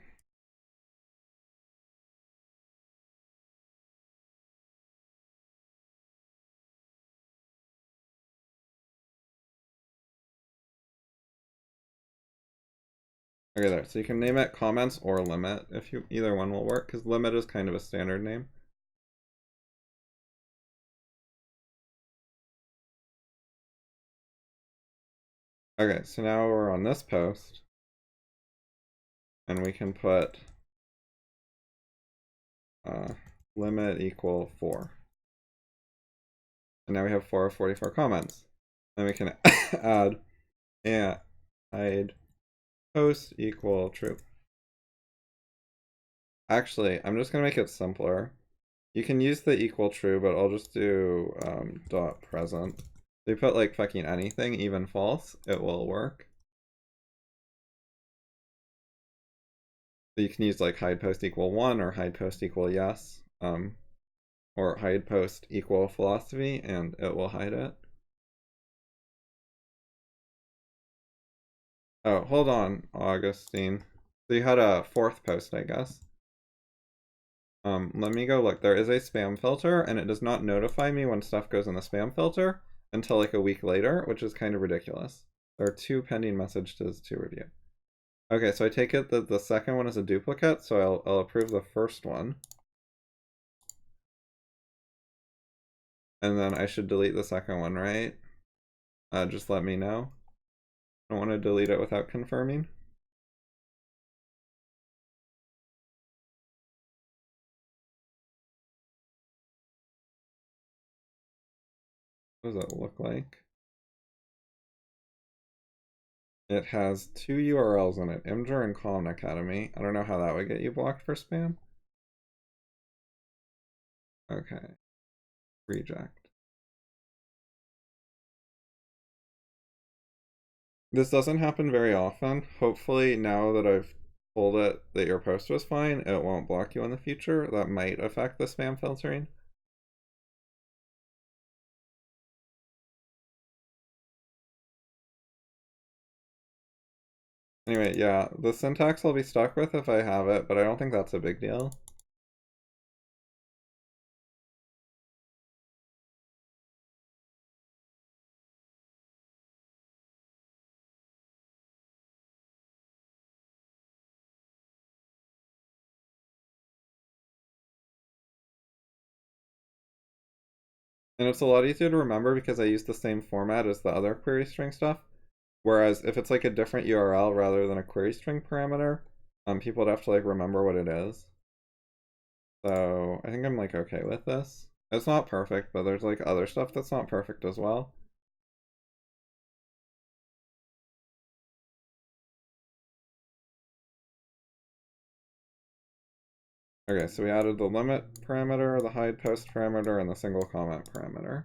Okay, there. So you can name it comments or limit if you either one will work, because limit is kind of a standard name. Okay, so now we're on this post, and we can put limit equal 4. And now we have 4 of 44 comments. Then we can add and hide post equal true. Actually, I'm just gonna make it simpler. You can use the equal true, but I'll just do dot present. So you put like fucking anything, even false, it will work. So you can use like hide post equal 1 or hide post equal yes, or hide post equal philosophy, and it will hide it. Oh, hold on, Augustine. So you had a fourth post, I guess. Let me go look. There is a spam filter, and it does not notify me when stuff goes in the spam filter until like a week later, which is kind of ridiculous. There are 2 pending messages to review. Okay, so I take it that the second one is a duplicate, so I'll approve the first one. And then I should delete the second one, right? Just let me know. I don't want to delete it without confirming. What does it look like? It has 2 URLs in it, Imgur and Khan Academy. I don't know how that would get you blocked for spam. Okay. Reject. This doesn't happen very often. Hopefully, now that I've told it that your post was fine, it won't block you in the future. That might affect the spam filtering. Anyway, yeah, the syntax I'll be stuck with if I have it, but I don't think that's a big deal. And it's a lot easier to remember because I use the same format as the other query string stuff. Whereas if it's like a different URL rather than a query string parameter, people would have to like remember what it is. So I think I'm like okay with this. It's not perfect, but there's like other stuff that's not perfect as well. Okay, so we added the limit parameter, the hide post parameter, and the single comment parameter.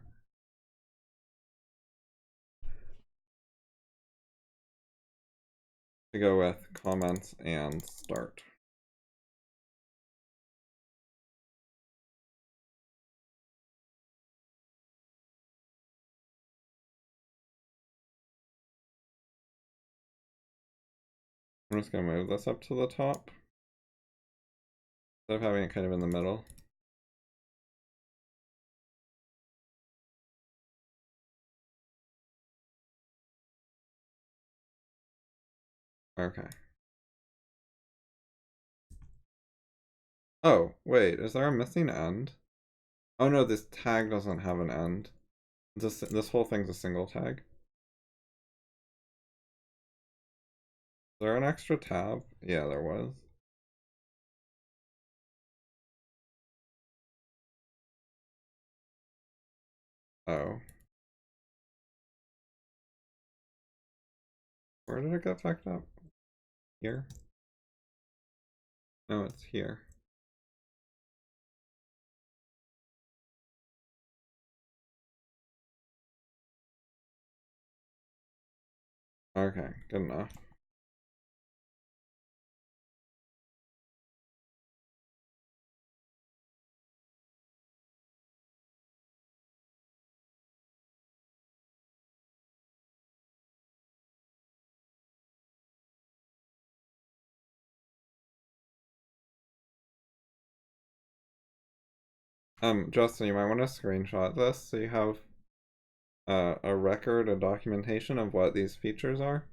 To go with comments and start. I'm just gonna move this up to the top instead of having it kind of in the middle. Okay. Oh, wait, is there a missing end? Oh no, this tag doesn't have an end. This whole thing's a single tag. Is there an extra tab? Yeah, there was. Oh. Where did it get fucked up? Here? No, it's here. Okay, good enough. Justin, you might want to screenshot this so you have a record, a documentation of what these features are.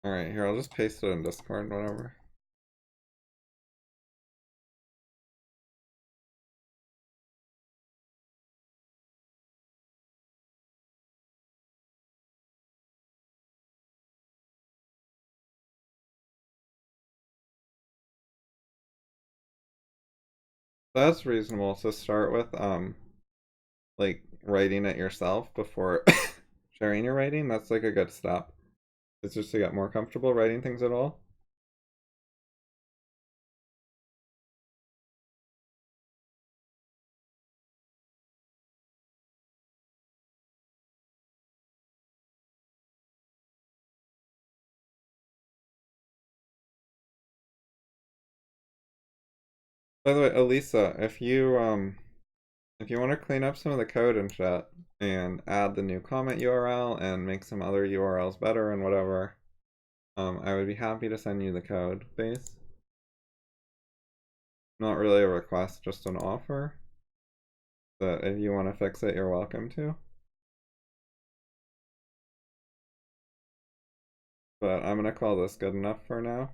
Alright, here, I'll just paste it in Discord, whatever. That's reasonable to start with, like, writing it yourself before sharing your writing. That's, like, a good step. It's just to get more comfortable writing things at all. By the way, Elisa, if you want to clean up some of the code and shit and add the new comment URL and make some other URLs better and whatever, I would be happy to send you the code base. Not really a request, just an offer. But if you want to fix it, you're welcome to. But I'm gonna call this good enough for now.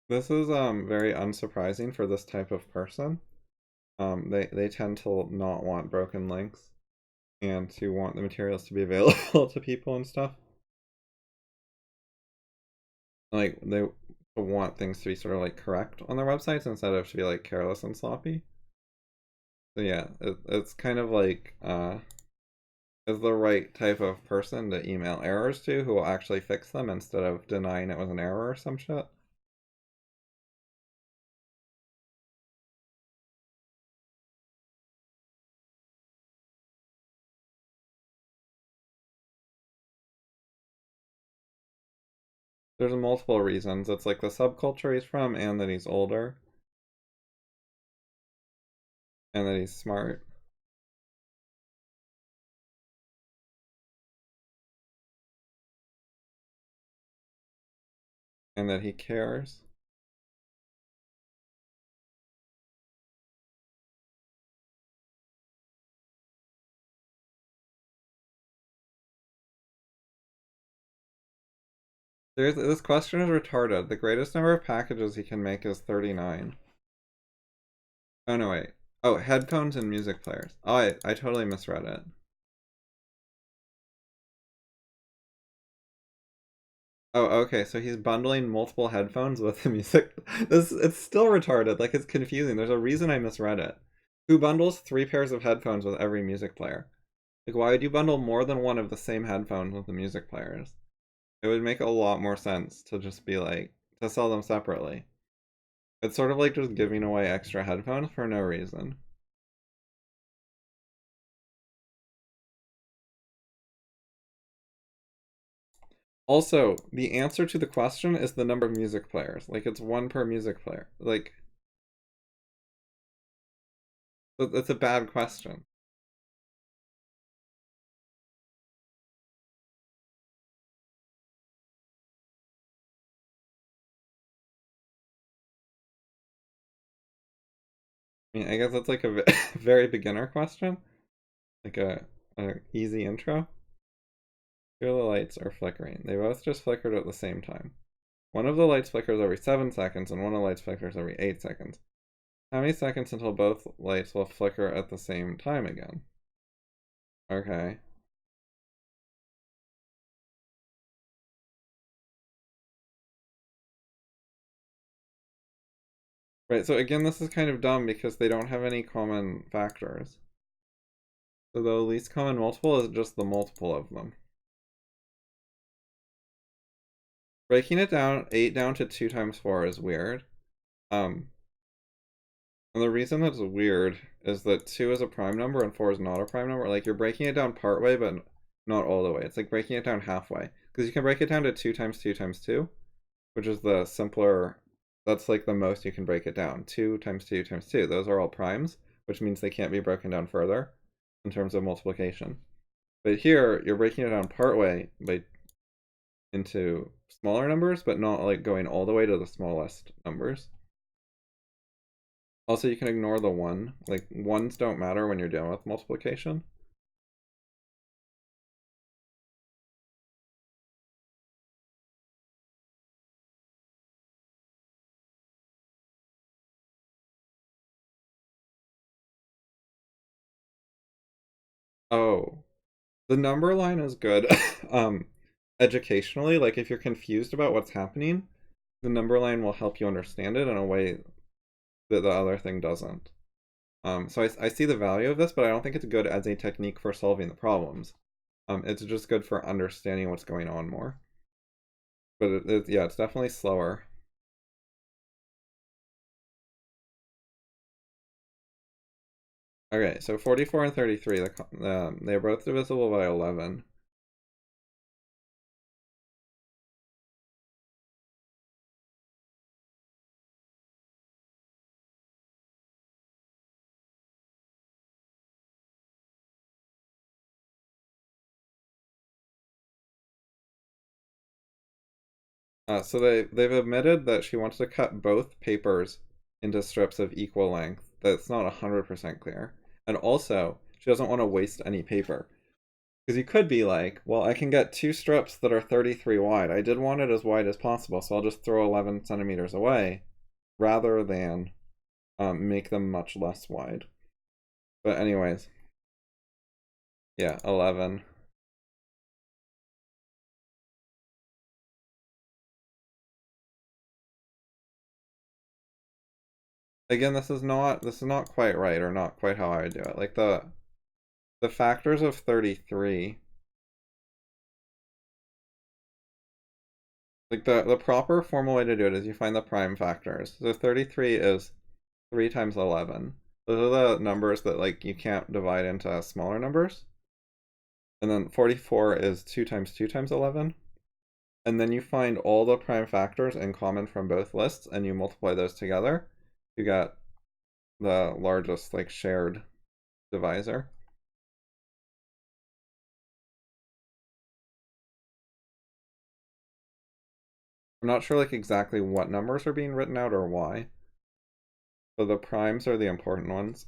This is very unsurprising for this type of person. They tend to not want broken links and to want the materials to be available to people and stuff. Like they want things to be sort of like correct on their websites instead of to be like careless and sloppy. So yeah, it's kind of like is the right type of person to email errors to who will actually fix them instead of denying it was an error or some shit. There's multiple reasons. It's like the subculture he's from, and that he's older, and that he's smart, and that he cares. This question is retarded. The greatest number of packages he can make is 39. Oh no, wait. Oh, headphones and music players. Oh, I totally misread it. Oh, okay, so he's bundling multiple headphones with the music. It's still retarded. Like, it's confusing. There's a reason I misread it. Who bundles 3 pairs of headphones with every music player? Like, why would you bundle more than one of the same headphones with the music players? It would make a lot more sense to just be like, to sell them separately. It's sort of like just giving away extra headphones for no reason. Also, the answer to the question is the number of music players. Like, it's one per music player. Like, that's a bad question. I mean, I guess that's like a very beginner question. Like a easy intro. Two of the lights are flickering. They both just flickered at the same time. One of the lights flickers every 7 seconds, and one of the lights flickers every 8 seconds. How many seconds until both lights will flicker at the same time again? Okay. Right, so again, this is kind of dumb because they don't have any common factors. So the least common multiple is just the multiple of them. Breaking it down, 8 down to 2 times 4 is weird. Um, and the reason that's weird is that 2 is a prime number and 4 is not a prime number. Like, you're breaking it down part way, but not all the way. It's like breaking it down halfway. Because you can break it down to 2 times 2 times 2, which is the simpler, that's like the most you can break it down. 2 times 2 times 2. Those are all primes, which means they can't be broken down further in terms of multiplication. But here, you're breaking it down part way by into smaller numbers, but not like going all the way to the smallest numbers. Also, you can ignore the 1. Like, 1s don't matter when you're dealing with multiplication. Oh, the number line is good. um, Educationally, like if you're confused about what's happening, the number line will help you understand it in a way that the other thing doesn't. So I see the value of this, but I don't think it's good as a technique for solving the problems. It's just good for understanding what's going on more. But yeah, it's definitely slower. Okay, so 44 and 33, they're both divisible by 11. So they've admitted that she wants to cut both papers into strips of equal length. That's not 100% clear. And also, she doesn't want to waste any paper. Because you could be like, well, I can get 2 strips that are 33 wide. I did want it as wide as possible, so I'll just throw 11 centimeters away rather than make them much less wide. But anyways, yeah, 11. Again, this is not quite right or not quite how I would do it. Like the factors of 33, like the proper formal way to do it is you find the prime factors. So 33 is 3 times 11. Those are the numbers that like you can't divide into smaller numbers. And then 44 is 2 times 2 times 11. And then you find all the prime factors in common from both lists and you multiply those together. You get the largest like shared divisor. I'm not sure like exactly what numbers are being written out or why. So the primes are the important ones.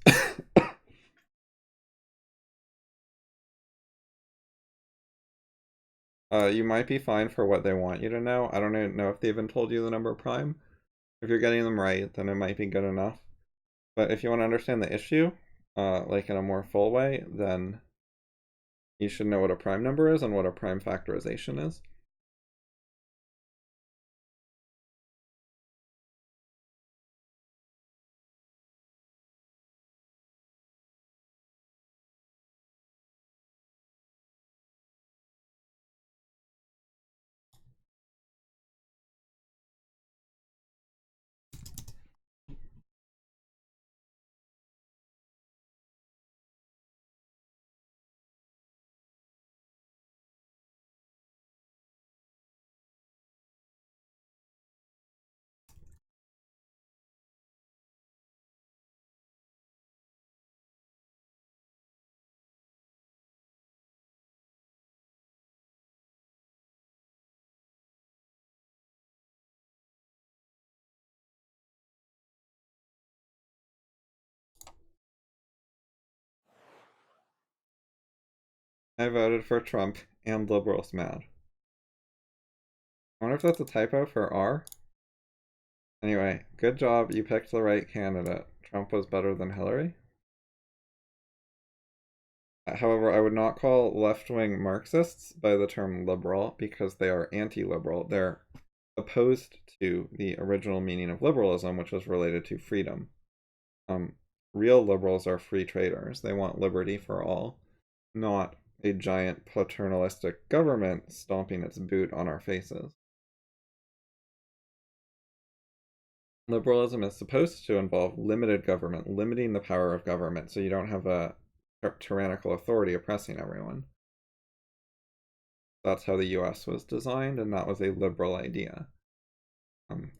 You might be fine for what they want you to know. I don't even know if they even told you the number prime. If you're getting them right, then it might be good enough. But if you want to understand the issue, like in a more full way, then you should know what a prime number is and what a prime factorization is. I voted for Trump and liberals mad. I wonder if that's a typo for R. Anyway, good job, you picked the right candidate. Trump was better than Hillary. However, I would not call left-wing Marxists by the term liberal because they are anti-liberal. They're opposed to the original meaning of liberalism, which was related to freedom. Real liberals are free traders. They want liberty for all, not a giant paternalistic government stomping its boot on our faces. Liberalism is supposed to involve limited government, limiting the power of government so you don't have a tyrannical authority oppressing everyone. That's how the US was designed, and that was a liberal idea,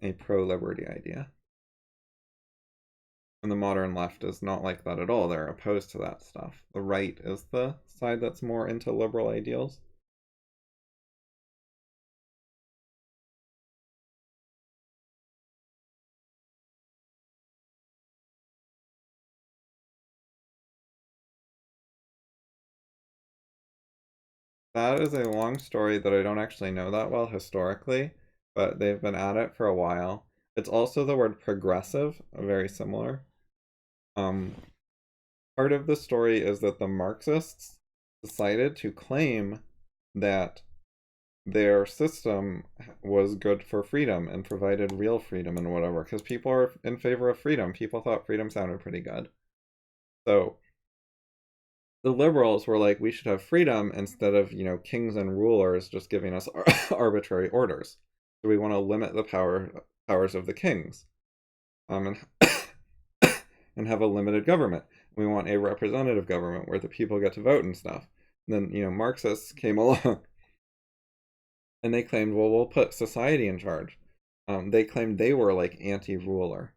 a pro-liberty idea. And the modern left is not like that at all. They're opposed to that stuff. The right is the side that's more into liberal ideals. That is a long story that I don't actually know that well historically, but they've been at it for a while. It's also the word progressive, very similar. Part of the story is that the Marxists decided to claim that their system was good for freedom and provided real freedom and whatever, because people are in favor of freedom. People thought freedom sounded pretty good. So the liberals were like, we should have freedom instead of, kings and rulers just giving us arbitrary orders. So we want to limit the powers of the kings, and and have a limited government. We want a representative government where the people get to vote and stuff. And then, Marxists came along and they claimed, well, we'll put society in charge. They claimed they were like anti-ruler.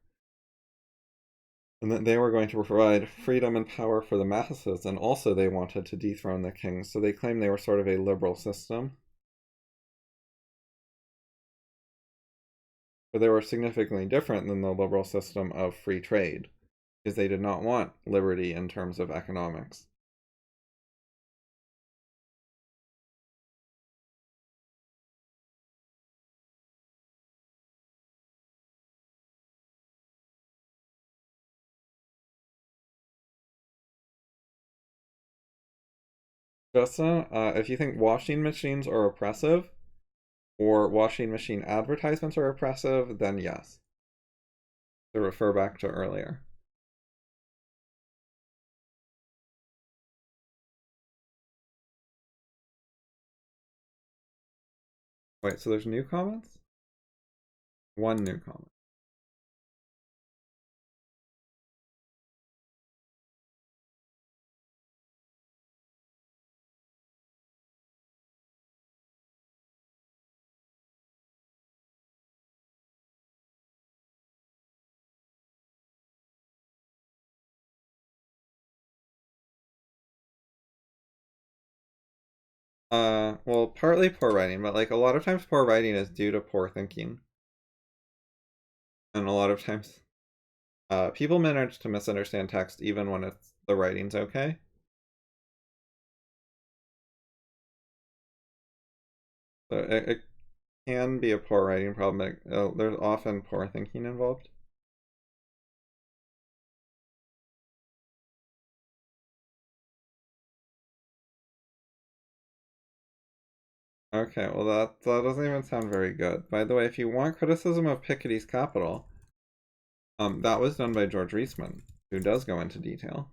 And that they were going to provide freedom and power for the masses, and also they wanted to dethrone the kings. So they claimed they were sort of a liberal system. But they were significantly different than the liberal system of free trade, because they did not want liberty in terms of economics. Justin, if you think washing machines are oppressive, or washing machine advertisements are oppressive, then yes. To refer back to earlier. Wait, so there's new comments? One new comment. Well, partly poor writing, but like a lot of times poor writing is due to poor thinking. And a lot of times, people manage to misunderstand text even when the writing's okay. So it can be a poor writing problem. There's often poor thinking involved. Okay, well that doesn't even sound very good. By the way, if you want criticism of Piketty's Capital, that was done by George Reisman, who does go into detail.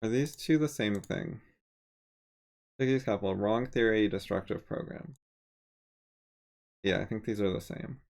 Are these two the same thing? Piketty's Capital, wrong theory, destructive program. Yeah, I think these are the same.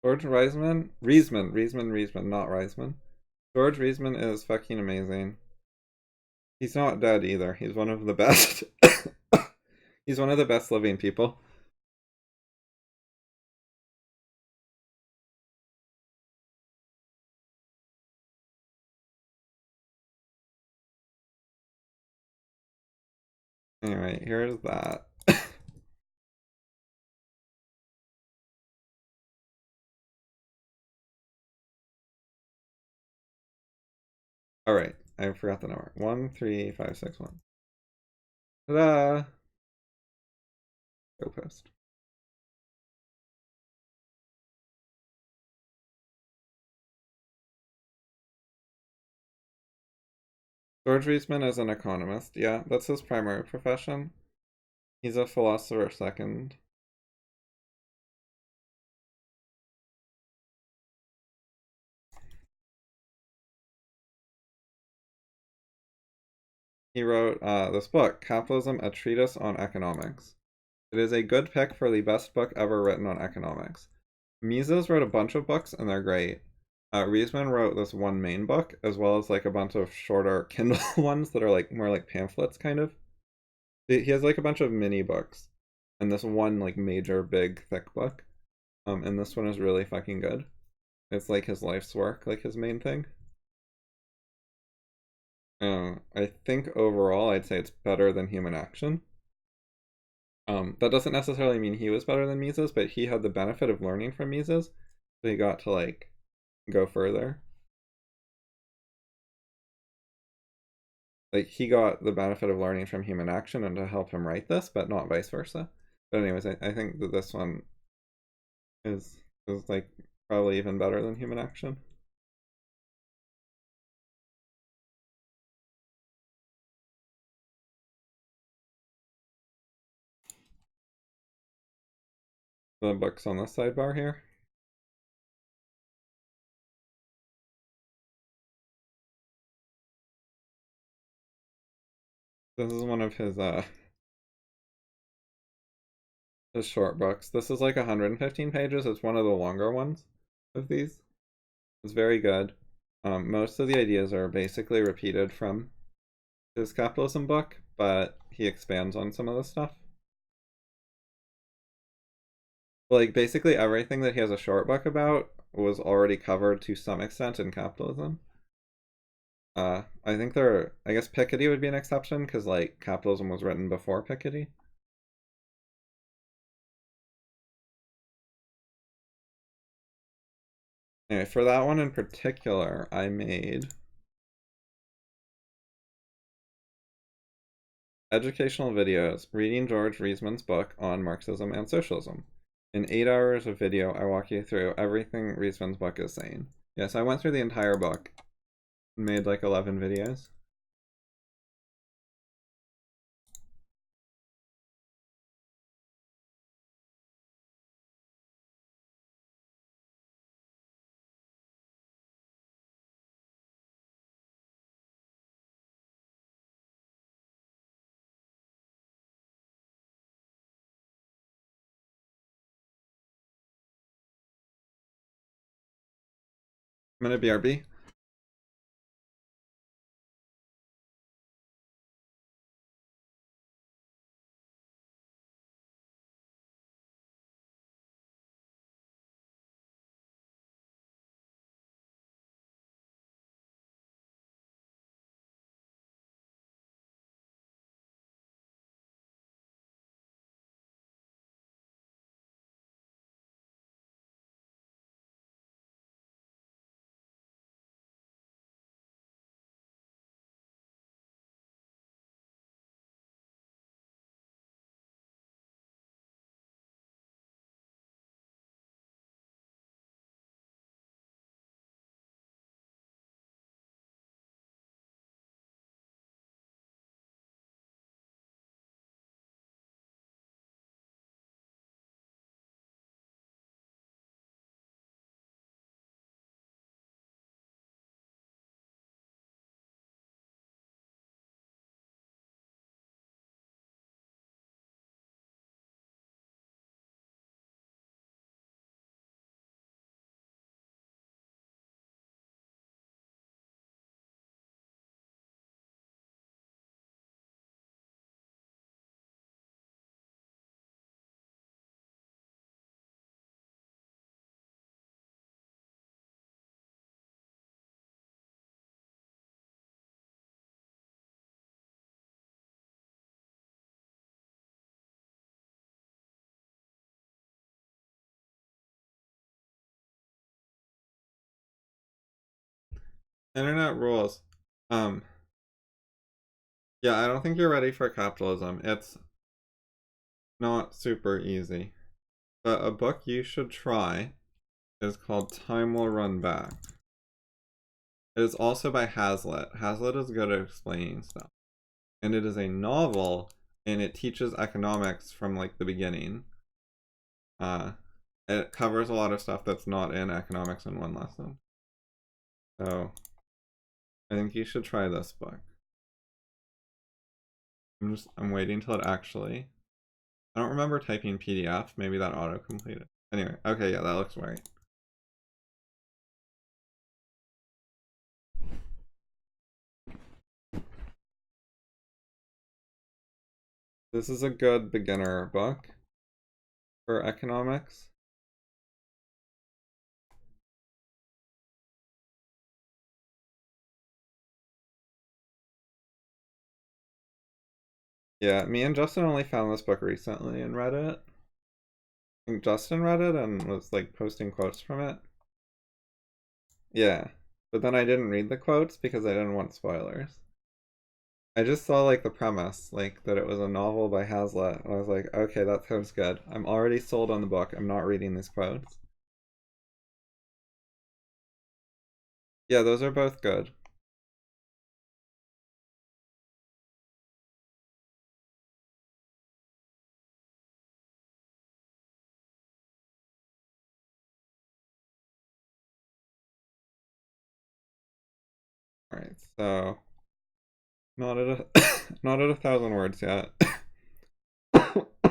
George Reisman, not Reisman. George Reisman is fucking amazing. He's not dead either. He's one of the best. He's one of the best living people. Anyway, here's that. Alright, I forgot the number. 13561. Ta-da! Go post. George Reisman is an economist. Yeah, that's his primary profession. He's a philosopher second. He wrote this book, Capitalism, a Treatise on Economics. It is a good pick for the best book ever written on economics. Mises wrote a bunch of books, and they're great. Reisman wrote this one main book, as well as like a bunch of shorter Kindle ones that are like more like pamphlets, kind of. He has like a bunch of mini books, and this one like major, big, thick book. And this one is really fucking good. It's like his life's work, like his main thing. I think overall, I'd say it's better than Human Action. That doesn't necessarily mean he was better than Mises, but he had the benefit of learning from Mises, so he got to like go further. Like he got the benefit of learning from Human Action and to help him write this, but not vice versa. But anyways, I think that this one is like probably even better than Human Action. The books on this sidebar here. This is one of his short books. This is like 115 pages. It's one of the longer ones of these. It's very good. Most of the ideas are basically repeated from his capitalism book, but he expands on some of the stuff. Like basically everything that he has a short book about was already covered to some extent in capitalism. I think I guess Piketty would be an exception because like capitalism was written before Piketty. Anyway, for that one in particular, I made educational videos reading George Reisman's book on Marxism and socialism. In 8 hours of video, I walk you through everything Reisman's book is saying. Yes, I went through the entire book and made like 11 videos. I'm gonna BRB. Internet rules. Um, yeah, I don't think you're ready for capitalism. It's not super easy. But a book you should try is called Time Will Run Back. It is also by Hazlitt. Hazlitt is good at explaining stuff. And it is a novel, and it teaches economics from like the beginning. Uh, it covers a lot of stuff that's not in economics in one lesson. So I think you should try this book. I'm waiting till it actually. I don't remember typing PDF. Maybe that auto completed. Anyway, okay, yeah, that looks right. This is a good beginner book for economics. Yeah, me and Justin only found this book recently and read it. I think Justin read it and was like posting quotes from it. Yeah, but then I didn't read the quotes because I didn't want spoilers. I just saw like the premise, like that it was a novel by Hazlitt, and I was like, okay, that sounds good. I'm already sold on the book. I'm not reading these quotes. Yeah, those are both good. Alright, so Not at a not at 1,000 words yet. I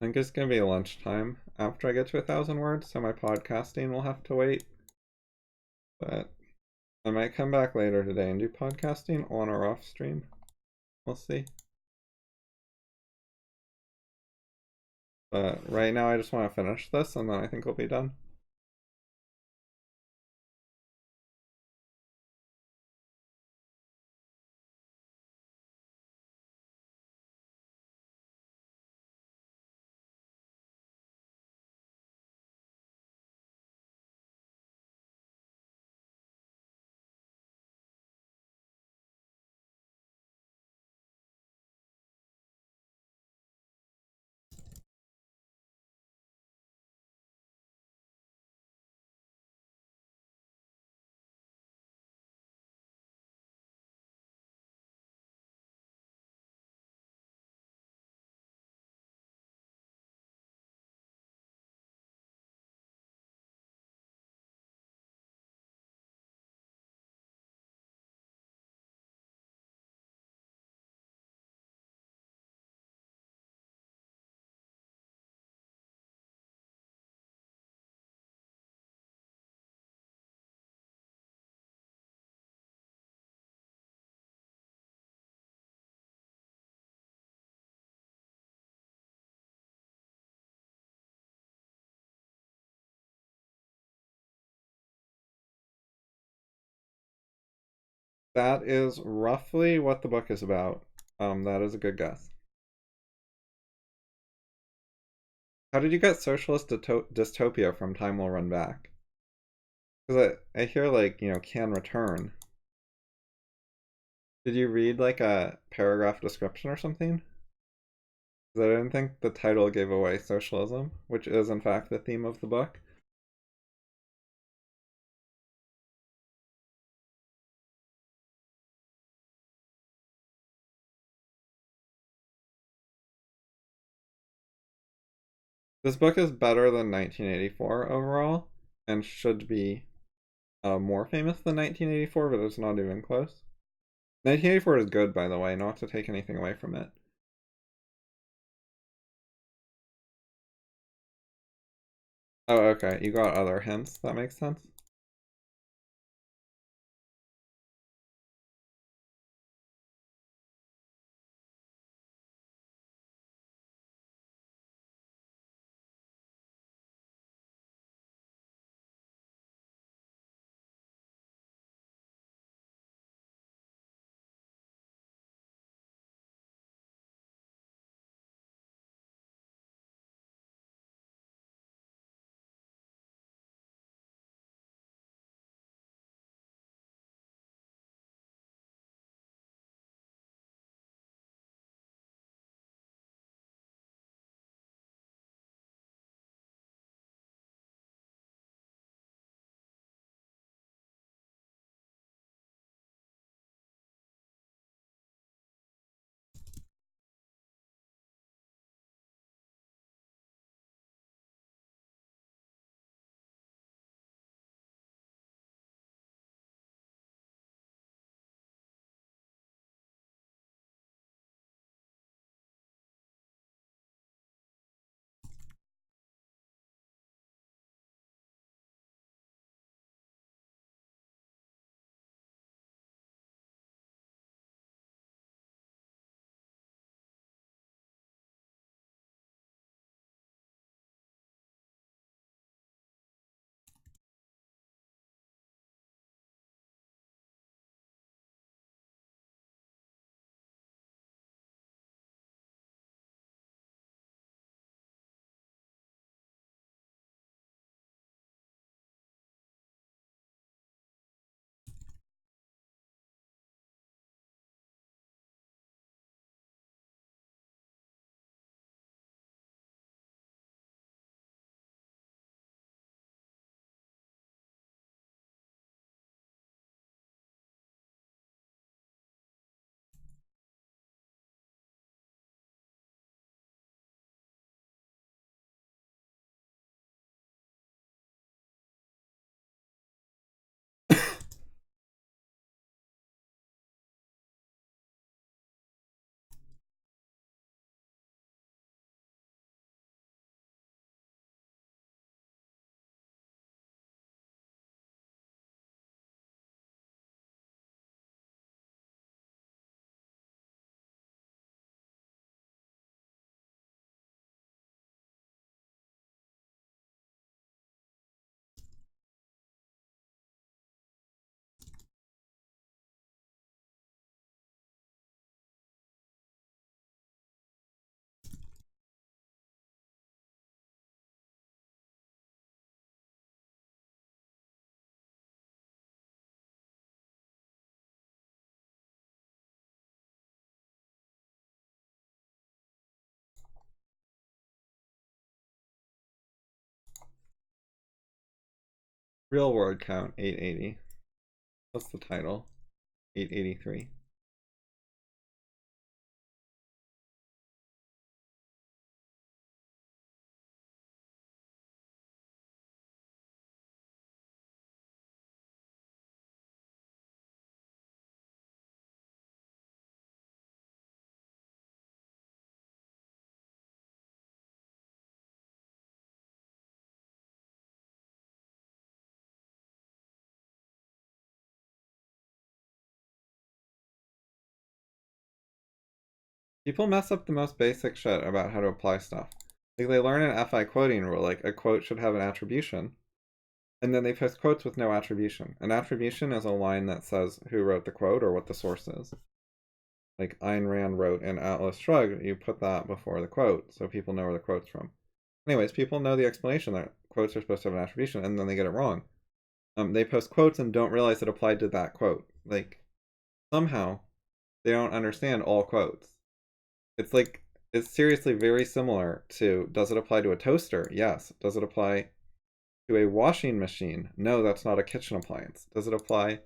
think it's gonna be lunchtime after I get to 1,000 words, so my podcasting will have to wait. But I might come back later today and do podcasting on or off stream. We'll see. But right now I just want to finish this and then I think we'll be done. That is roughly what the book is about. That is a good guess. How did you get socialist dystopia from Time Will Run Back? Because I hear, like, can return. Did you read, like, a paragraph description or something? Because I didn't think the title gave away socialism, which is, in fact, the theme of the book. This book is better than 1984 overall, and should be more famous than 1984, but it's not even close. 1984 is good, by the way, not to take anything away from it. Oh, okay, you got other hints. That makes sense. Real word count 880. What's the title? 883. People mess up the most basic shit about how to apply stuff. Like they learn an FI quoting rule, like a quote should have an attribution, and then they post quotes with no attribution. An attribution is a line that says who wrote the quote or what the source is. Like Ayn Rand wrote in Atlas Shrugged, you put that before the quote so people know where the quote's from. Anyways, people know the explanation that quotes are supposed to have an attribution, and then they get it wrong. They post quotes and don't realize it applied to that quote. Like, somehow, they don't understand all quotes. It's like, it's seriously very similar to, does it apply to a toaster? Yes. Does it apply to a washing machine? No, that's not a kitchen appliance. Does it apply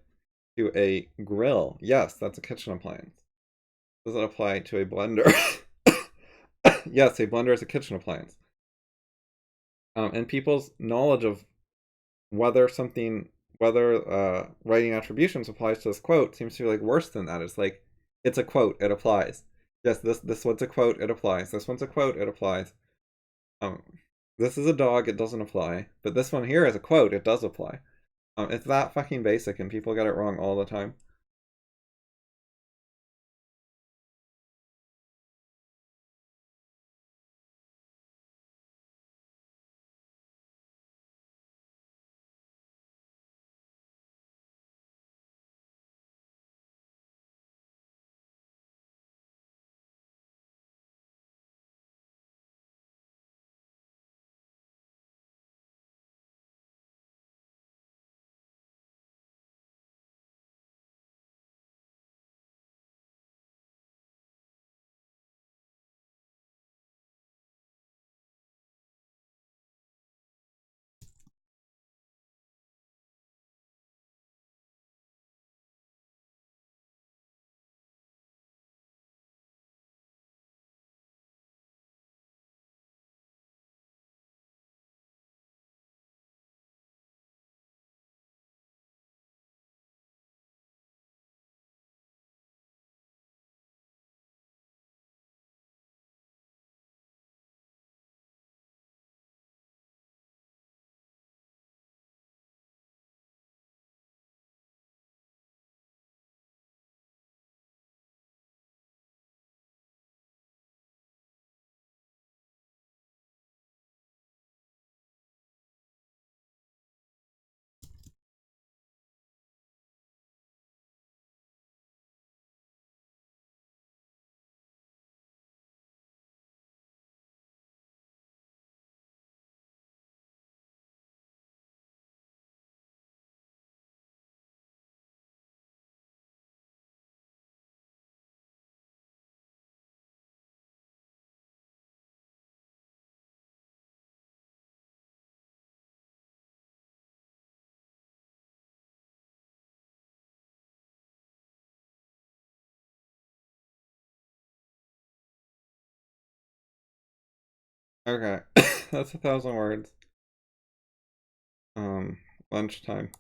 to a grill? Yes, that's a kitchen appliance. Does it apply to a blender? Yes, a blender is a kitchen appliance. And people's knowledge of whether writing attributions applies to this quote seems to be like worse than that. It's like, it's a quote, it applies. Yes, this one's a quote, it applies. This one's a quote, it applies. Um, this is a dog, it doesn't apply. But this one here is a quote, it does apply. It's that fucking basic, and people get it wrong all the time. Okay, that's 1,000 words. Lunchtime.